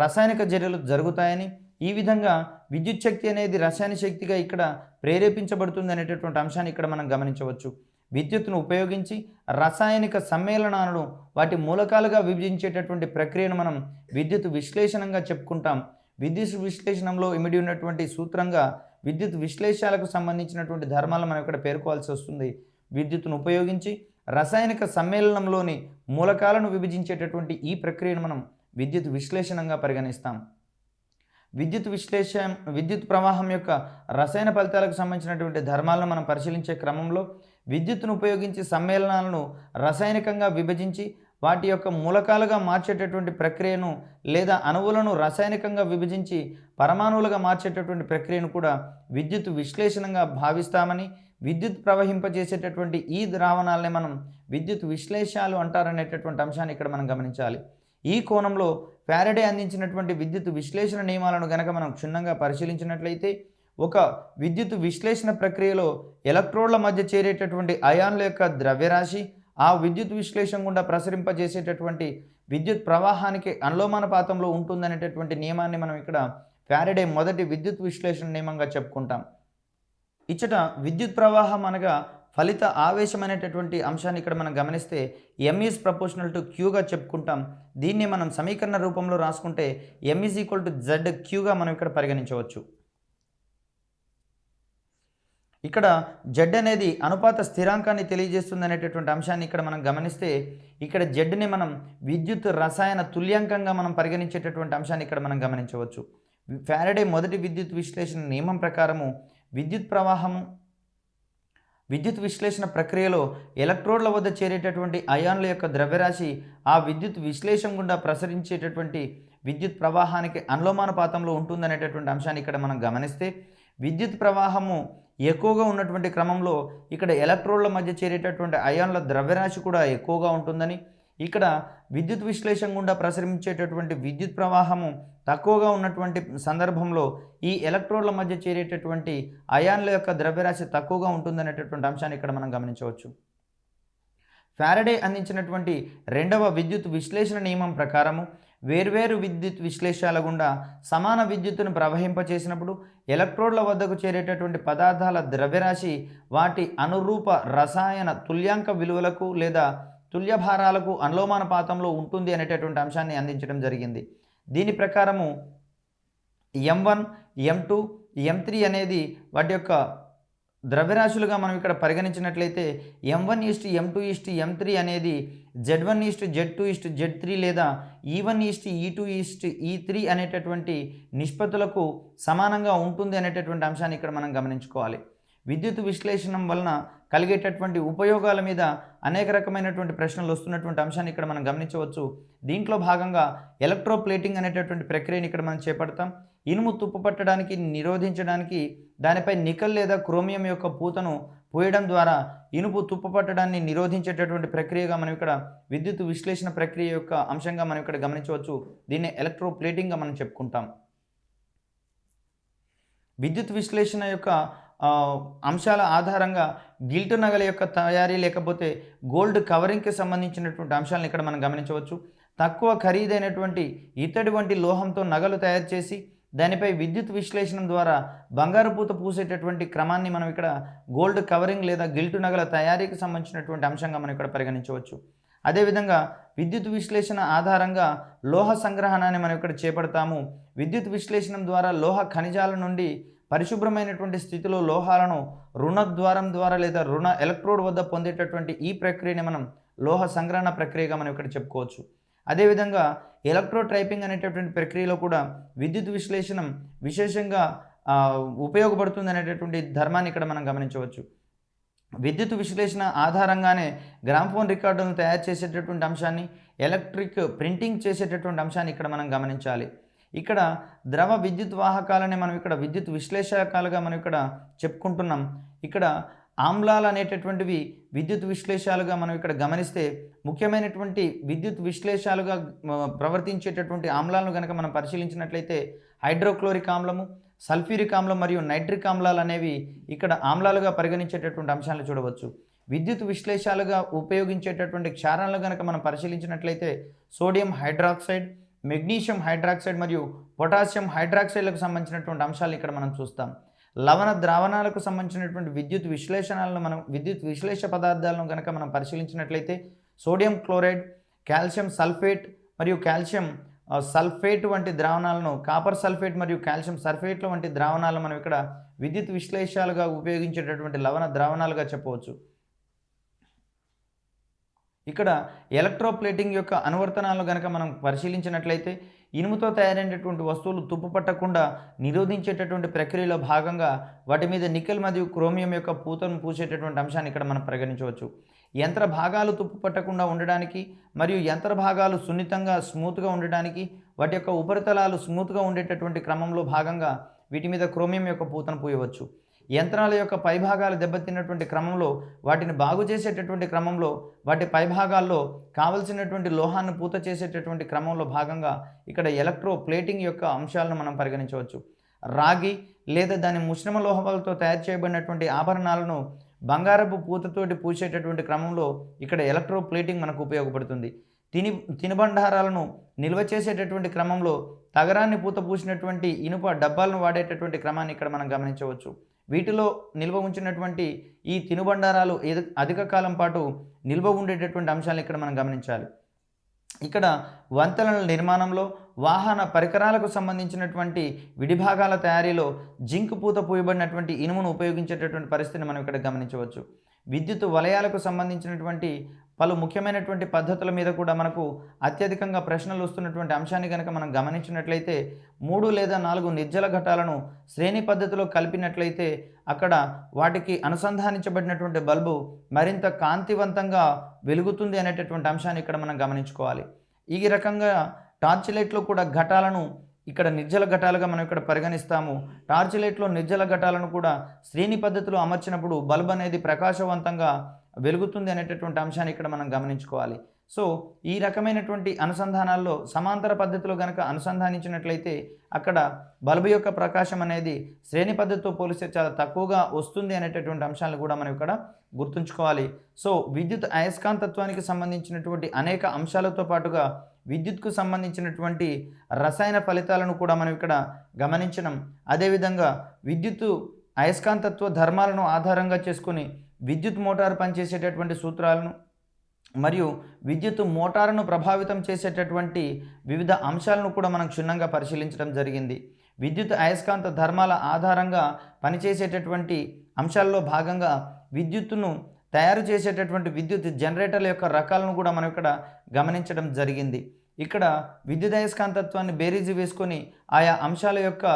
రసాయనిక చర్యలు జరుగుతాయని, ఈ విధంగా విద్యుత్ శక్తి అనేది రసాయన శక్తిగా ఇక్కడ ప్రేరేపించబడుతుంది అనేటటువంటి అంశాన్ని ఇక్కడ మనం గమనించవచ్చు. విద్యుత్తును ఉపయోగించి రసాయనిక సమ్మేళనాలను వాటి మూలకాలుగా విభజించేటటువంటి ప్రక్రియను మనం విద్యుత్ విశ్లేషణంగా చెప్పుకుంటాం. విద్యుత్ విశ్లేషణంలో ఇమిడి ఉన్నటువంటి సూత్రంగా విద్యుత్ విశ్లేషాలకు సంబంధించినటువంటి ధర్మాలను మనం ఇక్కడ పేర్కోవాల్సి వస్తుంది. విద్యుత్తును ఉపయోగించి రసాయనిక సమ్మేళనంలోని మూలకాలను విభజించేటటువంటి ఈ ప్రక్రియను మనం విద్యుత్ విశ్లేషణంగా పరిగణిస్తాం. విద్యుత్ ప్రవాహం యొక్క రసాయన ఫలితాలకు సంబంధించినటువంటి ధర్మాలను మనం పరిశీలించే క్రమంలో విద్యుత్తును ఉపయోగించి సమ్మేళనాలను రసాయనికంగా విభజించి వాటి యొక్క మూలకాలుగా మార్చేటటువంటి ప్రక్రియను లేదా అణువులను రసాయనికంగా విభజించి పరమాణువులుగా మార్చేటటువంటి ప్రక్రియను కూడా విద్యుత్ విశ్లేషణంగా భావిస్తామని, విద్యుత్ ప్రవహింపజేసేటటువంటి ఈ ద్రావణాలనే మనం విద్యుత్ విశ్లేషాలు అంటారనేటటువంటి అంశాన్ని ఇక్కడ మనం గమనించాలి. ఈ కోణంలో ఫారడే అందించినటువంటి విద్యుత్ విశ్లేషణ నియమాలను గనక మనం క్షుణ్ణంగా పరిశీలించినట్లయితే ఒక విద్యుత్ విశ్లేషణ ప్రక్రియలో ఎలక్ట్రోడ్ల మధ్య చేరేటటువంటి అయాన్ల యొక్క ద్రవ్యరాశి ఆ విద్యుత్ విశ్లేషణ గుండా ప్రసరింపజేసేటటువంటి విద్యుత్ ప్రవాహానికి అనులోమానుపాతంలో ఉంటుందనేటటువంటి నియమాన్ని మనం ఇక్కడ ఫారడే మొదటి విద్యుత్ విశ్లేషణ నియమంగా చెప్పుకుంటాం. ఇచ్చట విద్యుత్ ప్రవాహం అనగా ఫలిత ఆవేశం అనేటటువంటి అంశాన్ని ఇక్కడ మనం గమనిస్తే M ఈజ్ ప్రపోర్షనల్ టు Qగా చెప్పుకుంటాం. దీన్ని మనం సమీకరణ రూపంలో రాసుకుంటే M ఈజ్ ఈక్వల్ టు ZQగా మనం ఇక్కడ పరిగణించవచ్చు. ఇక్కడ Z అనేది అనుపాత స్థిరాంకాన్ని తెలియజేస్తుంది అనేటటువంటి అంశాన్ని ఇక్కడ మనం గమనిస్తే ఇక్కడ Zని మనం విద్యుత్ రసాయన తుల్యాంకంగా మనం పరిగణించేటటువంటి అంశాన్ని ఇక్కడ మనం గమనించవచ్చు. ఫారడే మొదటి విద్యుత్ విశ్లేషణ నియమం ప్రకారము విద్యుత్ విశ్లేషణ ప్రక్రియలో ఎలక్ట్రోడ్ల వద్ద చేరేటటువంటి అయాన్ల యొక్క ద్రవ్యరాశి ఆ విద్యుత్ విశ్లేషణ గుండా ప్రసరించేటటువంటి విద్యుత్ ప్రవాహానికి అనులోమానుపాతంలో ఉంటుందనేటటువంటి అంశాన్ని ఇక్కడ మనం గమనిస్తే విద్యుత్ ప్రవాహము ఎక్కువగా ఉన్నటువంటి క్రమంలో ఇక్కడ ఎలక్ట్రోడ్ల మధ్య చేరేటటువంటి అయాన్ల ద్రవ్యరాశి కూడా ఎక్కువగా ఉంటుందని, ఇక్కడ విద్యుత్ విశ్లేషణ గుండా ప్రసరించేటటువంటి విద్యుత్ ప్రవాహము తక్కువగా ఉన్నటువంటి సందర్భంలో ఈ ఎలక్ట్రోడ్ల మధ్య చేరేటటువంటి అయాన్ల యొక్క ద్రవ్యరాశి తక్కువగా ఉంటుందనేటటువంటి అంశాన్ని ఇక్కడ మనం గమనించవచ్చు. ఫారడే అందించినటువంటి రెండవ విద్యుత్ విశ్లేషణ నియమం ప్రకారము వేర్వేరు విద్యుత్ విశ్లేషాల గుండా సమాన విద్యుత్తును ప్రవహింపచేసినప్పుడు ఎలక్ట్రోడ్ల వద్దకు చేరేటటువంటి పదార్థాల ద్రవ్యరాశి వాటి అనురూప రసాయన తుల్యాంక విలువలకు లేదా తుల్యభారాలకు అనులోమానుపాతంలో ఉంటుంది అనేటటువంటి అంశాన్ని అందించడం జరిగింది. దీని ప్రకారము M1, M2, M3 అనేది వాటి యొక్క ద్రవ్యరాశులుగా మనం ఇక్కడ పరిగణించినట్లయితే M1:M2:M3 అనేది Z1:Z2:Z3 లేదా E1:E2:E3 అనేటటువంటి నిష్పత్తులకు సమానంగా ఉంటుంది అనేటటువంటి అంశాన్ని ఇక్కడ మనం గమనించుకోవాలి. విద్యుత్ విశ్లేషణం వలన కలిగేటటువంటి ఉపయోగాల మీద అనేక రకమైనటువంటి ప్రశ్నలు వస్తున్నటువంటి అంశాన్ని ఇక్కడ మనం గమనించవచ్చు. దీంట్లో భాగంగా ఎలక్ట్రోప్లేటింగ్ అనేటటువంటి ప్రక్రియను ఇక్కడ మనం చేపడతాం. ఇనుము తుప్పు పట్టడానికి నిరోధించడానికి దానిపై నికెల్ లేదా క్రోమియం యొక్క పూతను పోయడం ద్వారా ఇనుపు తుప్పు పట్టడాన్ని నిరోధించేటటువంటి ప్రక్రియగా మనం ఇక్కడ విద్యుత్ విశ్లేషణ ప్రక్రియ యొక్క అంశంగా మనం ఇక్కడ గమనించవచ్చు. దీన్ని ఎలక్ట్రోప్లేటింగ్గా మనం చెప్పుకుంటాం. విద్యుత్ విశ్లేషణ యొక్క అంశాల ఆధారంగా గిల్ట్ నగల యొక్క తయారీ లేకపోతే గోల్డ్ కవరింగ్కి సంబంధించినటువంటి అంశాలను ఇక్కడ మనం గమనించవచ్చు. తక్కువ ఖరీదైనటువంటి ఇత్తడి వంటి లోహంతో నగలు తయారు చేసి దానిపై విద్యుత్ విశ్లేషణ ద్వారా బంగారు పూత పూసేటటువంటి క్రమాన్ని మనం ఇక్కడ గోల్డ్ కవరింగ్ లేదా గిల్టు నగల తయారీకి సంబంధించినటువంటి అంశంగా మనం ఇక్కడ పరిగణించవచ్చు. అదేవిధంగా విద్యుత్ విశ్లేషణ ఆధారంగా లోహ సంగ్రహణాన్ని మనం ఇక్కడ చేపడతాము. విద్యుత్ విశ్లేషణ ద్వారా లోహ ఖనిజాల నుండి పరిశుభ్రమైనటువంటి స్థితిలో లోహాలను రుణద్వారం ద్వారా లేదా రుణ ఎలక్ట్రోడ్ వద్ద పొందేటటువంటి ఈ ప్రక్రియని మనం లోహ సంగ్రహణ ప్రక్రియగా మనం ఇక్కడ చెప్పుకోవచ్చు. అదేవిధంగా ఎలక్ట్రోట్రైపింగ్ అనేటటువంటి ప్రక్రియలో కూడా విద్యుత్ విశ్లేషణ విశేషంగా ఉపయోగపడుతుంది అనేటటువంటి ధర్మాన్ని ఇక్కడ మనం గమనించవచ్చు. విద్యుత్ విశ్లేషణ ఆధారంగానే గ్రామ్ఫోన్ రికార్డులను తయారు చేసేటటువంటి అంశాన్ని, ఎలక్ట్రిక్ ప్రింటింగ్ చేసేటటువంటి అంశాన్ని ఇక్కడ మనం గమనించాలి. ఇక్కడ ద్రవ విద్యుత్ వాహకాలని మనం ఇక్కడ విద్యుత్ విశ్లేషకాలుగా మనం ఇక్కడ చెప్పుకుంటున్నాం. ఇక్కడ ఆమ్లాలు అనేటటువంటివి విద్యుత్ విశ్లేషాలుగా మనం ఇక్కడ గమనిస్తే ముఖ్యమైనటువంటి విద్యుత్ విశ్లేషాలుగా ప్రవర్తించేటటువంటి ఆమ్లాలను కనుక మనం పరిశీలించినట్లయితే హైడ్రోక్లోరిక్ ఆమ్లము, సల్ఫ్యూరిక్ ఆమ్లం మరియు నైట్రిక్ ఆమ్లాలు అనేవి ఇక్కడ ఆమ్లాలుగా పరిగణించేటటువంటి అంశాలను చూడవచ్చు. విద్యుత్ విశ్లేషాలుగా ఉపయోగించేటటువంటి క్షారాలను కనుక మనం పరిశీలించినట్లయితే సోడియం హైడ్రాక్సైడ్, మెగ్నీషియం హైడ్రాక్సైడ్ మరియు పొటాషియం హైడ్రాక్సైడ్లకు సంబంధించినటువంటి అంశాలను ఇక్కడ మనం చూస్తాం. లవణ ద్రావణాలకు సంబంధించినటువంటి విద్యుత్ విశ్లేష పదార్థాలను కనుక మనం పరిశీలించినట్లయితే సోడియం క్లోరైడ్, కాల్షియం సల్ఫేట్ మరియు కాల్షియం సల్ఫేట్ వంటి ద్రావణాలను, కాపర్ సల్ఫేట్ మరియు కాల్షియం సల్ఫేట్ల వంటి ద్రావణాలను మనం ఇక్కడ విద్యుత్ విశ్లేషాలుగా ఉపయోగించేటటువంటి లవణ ద్రావణాలుగా చెప్పవచ్చు. ఇక్కడ ఎలక్ట్రోప్లేటింగ్ యొక్క అనువర్తనాలను కనుక మనం పరిశీలించినట్లయితే ఇనుముతో తయారైనటువంటి వస్తువులు తుప్పు పట్టకుండా నిరోధించేటటువంటి ప్రక్రియలో భాగంగా వాటి మీద నికెల్ మరియు క్రోమియం యొక్క పూతను పూసేటటువంటి అంశాన్ని ఇక్కడ మనం పరిగణించవచ్చు. యంత్ర భాగాలు తుప్పు పట్టకుండా ఉండడానికి మరియు యంత్ర భాగాలు సున్నితంగా స్మూత్గా ఉండడానికి వాటి యొక్క ఉపరితలాలు స్మూత్గా ఉండేటటువంటి క్రమంలో భాగంగా వీటి మీద క్రోమియం యొక్క పూతను పూయవచ్చు. యంత్రాల యొక్క పైభాగాలు దెబ్బతిన్నటువంటి క్రమంలో వాటిని బాగు చేసేటటువంటి క్రమంలో వాటి పైభాగాల్లో కావలసినటువంటి లోహాన్ని పూత చేసేటటువంటి క్రమంలో భాగంగా ఇక్కడ ఎలక్ట్రో ప్లేటింగ్ యొక్క అంశాలను మనం పరిగణించవచ్చు. రాగి లేదా దాని మిశ్రమ లోహాలతో తయారు చేయబడినటువంటి ఆభరణాలను బంగారపు పూతతోటి పూసేటటువంటి క్రమంలో ఇక్కడ ఎలక్ట్రో ప్లేటింగ్ మనకు ఉపయోగపడుతుంది. తినుబండారాలను నిల్వ చేసేటటువంటి క్రమంలో తగరాన్ని పూత పూసినటువంటి ఇనుప డబ్బాలను వాడేటటువంటి క్రమాన్ని ఇక్కడ మనం గమనించవచ్చు. వీటిలో నిల్వ ఉంచినటువంటి ఈ తినుబండారాలు అధిక కాలం పాటు నిల్వ ఉండేటటువంటి అంశాలను ఇక్కడ మనం గమనించాలి. ఇక్కడ వంతెనల నిర్మాణంలో, వాహన పరికరాలకు సంబంధించినటువంటి విడిభాగాల తయారీలో జింక్ పూత పూయబడినటువంటి ఇనుమును ఉపయోగించేటటువంటి పరిస్థితిని మనం ఇక్కడ గమనించవచ్చు. విద్యుత్ వలయాలకు సంబంధించినటువంటి పలు ముఖ్యమైనటువంటి పద్ధతుల మీద కూడా మనకు అత్యధికంగా ప్రశ్నలు వస్తున్నటువంటి అంశాన్ని కనుక మనం గమనించినట్లయితే 3 లేదా 4 నిర్జల ఘటాలను శ్రేణి పద్ధతిలో కలిపినట్లయితే అక్కడ వాటికి అనుసంధానించబడినటువంటి బల్బు మరింత కాంతివంతంగా వెలుగుతుంది అనేటటువంటి అంశాన్ని ఇక్కడ మనం గమనించుకోవాలి. ఈ రకంగా టార్చ్ లైట్లో కూడా ఘటాలను ఇక్కడ నిర్జల ఘటాలుగా మనం ఇక్కడ పరిగణిస్తాము. టార్చ్ లైట్లో నిర్జల ఘటాలను కూడా శ్రేణి పద్ధతిలో అమర్చినప్పుడు బల్బ్ అనేది ప్రకాశవంతంగా వెలుగుతుంది అనేటటువంటి అంశాన్ని ఇక్కడ మనం గమనించుకోవాలి. సో ఈ రకమైనటువంటి అనుసంధానాల్లో సమాంతర పద్ధతిలో కనుక అనుసంధానించినట్లయితే అక్కడ బల్బు యొక్క ప్రకాశం అనేది శ్రేణి పద్ధతితో పోలిస్తే చాలా తక్కువగా వస్తుంది అనేటటువంటి అంశాలను కూడా మనం ఇక్కడ గుర్తుంచుకోవాలి. సో విద్యుత్ అయస్కాంతత్వానికి సంబంధించినటువంటి అనేక అంశాలతో పాటుగా విద్యుత్కు సంబంధించినటువంటి రసాయన ఫలితాలను కూడా మనం ఇక్కడ గమనించడం, అదేవిధంగా విద్యుత్తు అయస్కాంతత్వ ధర్మాలను ఆధారంగా చేసుకుని విద్యుత్ మోటారు పనిచేసేటటువంటి సూత్రాలను మరియు విద్యుత్ మోటారును ప్రభావితం చేసేటటువంటి వివిధ అంశాలను కూడా మనం క్షుణ్ణంగా పరిశీలించడం జరిగింది. విద్యుత్ అయస్కాంత ధర్మాల ఆధారంగా పనిచేసేటటువంటి అంశాల్లో భాగంగా విద్యుత్తును తయారు చేసేటటువంటి విద్యుత్ జనరేటర్ల యొక్క రకాలను కూడా మనం ఇక్కడ గమనించడం జరిగింది. ఇక్కడ విద్యుత్ అయస్కాంతత్వాన్ని బేరీజు వేసుకొని ఆయా అంశాల యొక్క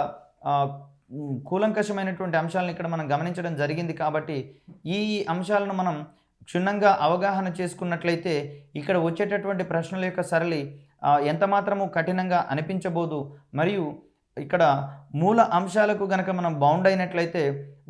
కూలంకషమైనటువంటి అంశాలను ఇక్కడ మనం గమనించడం జరిగింది. కాబట్టి ఈ అంశాలను మనం క్షుణ్ణంగా అవగాహన చేసుకున్నట్లయితే ఇక్కడ వచ్చేటటువంటి ప్రశ్నల యొక్క సరళి ఎంత మాత్రము కఠినంగా అనిపించబోదు. మరియు ఇక్కడ మూల అంశాలకు గనక మనం బౌండ్ అయినట్లయితే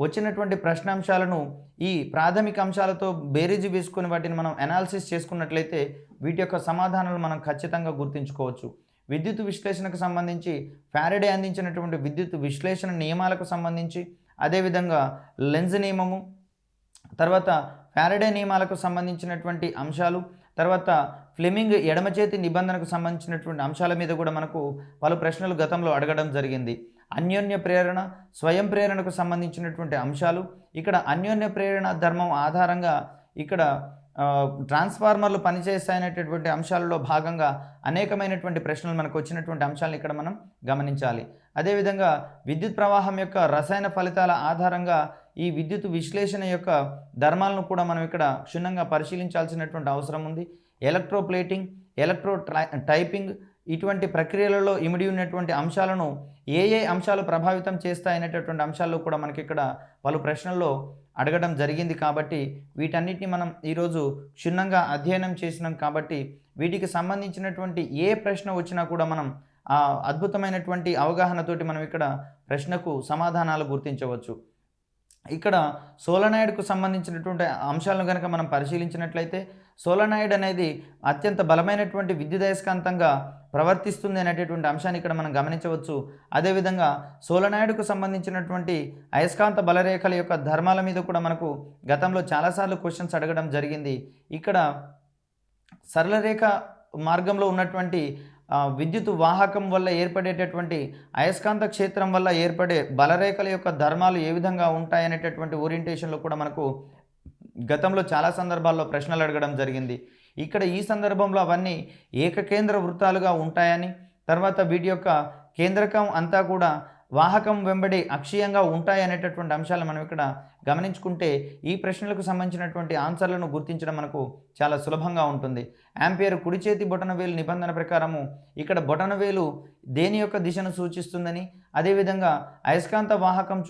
వచ్చినటువంటి ప్రశ్నాంశాలను ఈ ప్రాథమిక అంశాలతో బేరీజు వేసుకొని వాటిని మనం అనాలిసిస్ చేసుకున్నట్లయితే వీటి యొక్క సమాధానాలు మనం ఖచ్చితంగా గుర్తుంచుకోవచ్చు. విద్యుత్ విశ్లేషణకు సంబంధించి ఫారడే అందించినటువంటి విద్యుత్ విశ్లేషణ నియమాలకు సంబంధించి, అదేవిధంగా లెంజ్ నియమము, తర్వాత ఫారడే నియమాలకు సంబంధించినటువంటి అంశాలు, తర్వాత ఫ్లెమింగ్ ఎడమ చేతి నిబంధనకు సంబంధించినటువంటి అంశాల మీద కూడా మనకు పలు ప్రశ్నలు గతంలో అడగడం జరిగింది. అన్యోన్య ప్రేరణ, స్వయం ప్రేరణకు సంబంధించినటువంటి అంశాలు. ఇక్కడ అన్యోన్య ప్రేరణ ధర్మం ఆధారంగా ఇక్కడ ట్రాన్స్ఫార్మర్లు పనిచేస్తాయనేటటువంటి అంశాలలో భాగంగా అనేకమైనటువంటి ప్రశ్నలు మనకు వచ్చినటువంటి అంశాలను ఇక్కడ మనం గమనించాలి. అదేవిధంగా విద్యుత్ ప్రవాహం యొక్క రసాయన ఫలితాల ఆధారంగా ఈ విద్యుత్ విశ్లేషణ యొక్క ధర్మాలను కూడా మనం ఇక్కడ క్షుణ్ణంగా పరిశీలించాల్సినటువంటి అవసరం ఉంది. ఎలక్ట్రోప్లేటింగ్, టైపింగ్ ఇటువంటి ప్రక్రియలలో ఇమిడి ఉన్నటువంటి అంశాలను ఏ అంశాలు ప్రభావితం చేస్తాయనేటటువంటి అంశాల్లో కూడా మనకి ఇక్కడ పలు ప్రశ్నల్లో అడగడం జరిగింది. కాబట్టి వీటన్నిటిని మనం ఈరోజు క్షుణ్ణంగా అధ్యయనం చేసినాం. కాబట్టి వీటికి సంబంధించినటువంటి ఏ ప్రశ్న వచ్చినా కూడా మనం ఆ అద్భుతమైనటువంటి అవగాహనతోటి మనం ఇక్కడ ప్రశ్నకు సమాధానాలు గుర్తించవచ్చు. ఇక్కడ సోలనాయిడ్కు సంబంధించినటువంటి అంశాలను కనుక మనం పరిశీలించినట్లయితే సోలనాయిడ్ అనేది అత్యంత బలమైనటువంటి విద్యుదయస్కాంతంగా ప్రవర్తిస్తుంది అనేటటువంటి అంశాన్ని ఇక్కడ మనం గమనించవచ్చు. అదేవిధంగా సోలనాయిడ్కు సంబంధించినటువంటి అయస్కాంత బలరేఖల యొక్క ధర్మాల మీద కూడా మనకు గతంలో చాలాసార్లు క్వశ్చన్స్ అడగడం జరిగింది. ఇక్కడ సరళరేఖ మార్గంలో ఉన్నటువంటి విద్యుత్ వాహకం వల్ల ఏర్పడేటటువంటి అయస్కాంత క్షేత్రం వల్ల ఏర్పడే బలరేఖల యొక్క ధర్మాలు ఏ విధంగా ఉంటాయనేటటువంటి ఓరియంటేషన్లో కూడా మనకు గతంలో చాలా సందర్భాల్లో ప్రశ్నలు అడగడం జరిగింది. ఇక్కడ ఈ సందర్భంలో అవన్నీ ఏకకేంద్ర వృత్తాలుగా ఉంటాయని, తర్వాత వీటి యొక్క కేంద్రకం అంతా కూడా వాహకం వెంబడి అక్షీయంగా ఉంటాయి అనేటటువంటి అంశాలను మనం ఇక్కడ గమనించుకుంటే ఈ ప్రశ్నలకు సంబంధించినటువంటి ఆన్సర్లను గుర్తించడం మనకు చాలా సులభంగా ఉంటుంది. యాంపియర్ కుడి చేతి బొటనవేలు నిబంధన ప్రకారము ఇక్కడ బొటనవేలు దేని యొక్క దిశను సూచిస్తుందని, అదేవిధంగా అయస్కాంత వాహకం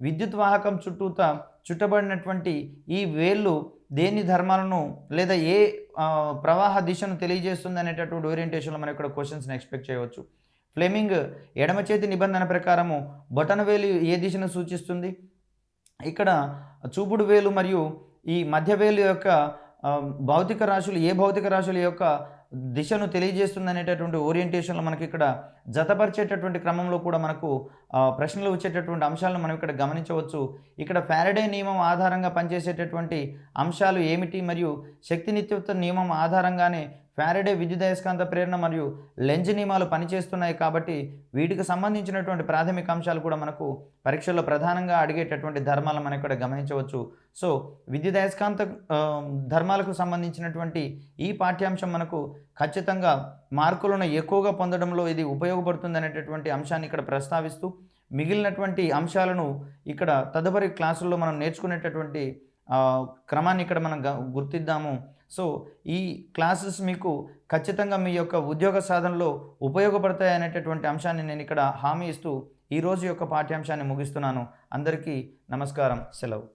విద్యుత్ వాహకం చుట్టూత చుట్టబడినటువంటి ఈ వేళ్ళు దేని ధర్మాలను లేదా ఏ ప్రవాహ దిశను తెలియజేస్తుంది అనేటటువంటి ఓరియంటేషన్లో మనం ఇక్కడ క్వశ్చన్స్ని ఎక్స్పెక్ట్ చేయవచ్చు. ఫ్లెమింగ్ ఎడమ చేతి నిబంధన ప్రకారము బొటనవేలు ఏ దిశను సూచిస్తుంది, ఇక్కడ చూపుడు వేలు మరియు ఈ మధ్యవేలు యొక్క భౌతిక రాశుల యొక్క దిశను తెలియజేస్తుంది అనేటటువంటి ఓరియంటేషన్లో మనకి ఇక్కడ జతపరిచేటటువంటి క్రమంలో కూడా మనకు ప్రశ్నలు వచ్చేటటువంటి అంశాలను మనం ఇక్కడ గమనించవచ్చు. ఇక్కడ ఫారడే నియమం ఆధారంగా పనిచేసేటటువంటి అంశాలు ఏమిటి మరియు శక్తి నిత్యత్వ నియమం ఆధారంగానే ఫారడే విద్యుదయస్కాంత ప్రేరణ మరియు లెంజ్ నియమాలు పనిచేస్తున్నాయి. కాబట్టి వీటికి సంబంధించినటువంటి ప్రాథమిక అంశాలు కూడా మనకు పరీక్షల్లో ప్రధానంగా అడిగేటటువంటి ధర్మాలను మనం ఇక్కడ గమనించవచ్చు. సో విద్యుదయస్కాంత ధర్మాలకు సంబంధించినటువంటి ఈ పాఠ్యాంశం మనకు ఖచ్చితంగా మార్కులను ఎక్కువగా పొందడంలో ఇది ఉపయోగపడుతుంది అనేటటువంటి అంశాన్ని ఇక్కడ ప్రస్తావిస్తూ మిగిలినటువంటి అంశాలను ఇక్కడ తదుపరి క్లాసుల్లో మనం నేర్చుకునేటటువంటి క్రమాన్ని ఇక్కడ మనం గుర్తిద్దాము. సో ఈ క్లాసెస్ మీకు ఖచ్చితంగా మీ యొక్క ఉద్యోగ సాధనలో ఉపయోగపడతాయి అనేటటువంటి అంశాన్ని నేను ఇక్కడ హామీ ఇస్తూ ఈరోజు యొక్క పాఠ్యాంశాన్ని ముగిస్తున్నాను. అందరికీ నమస్కారం, సెలవు.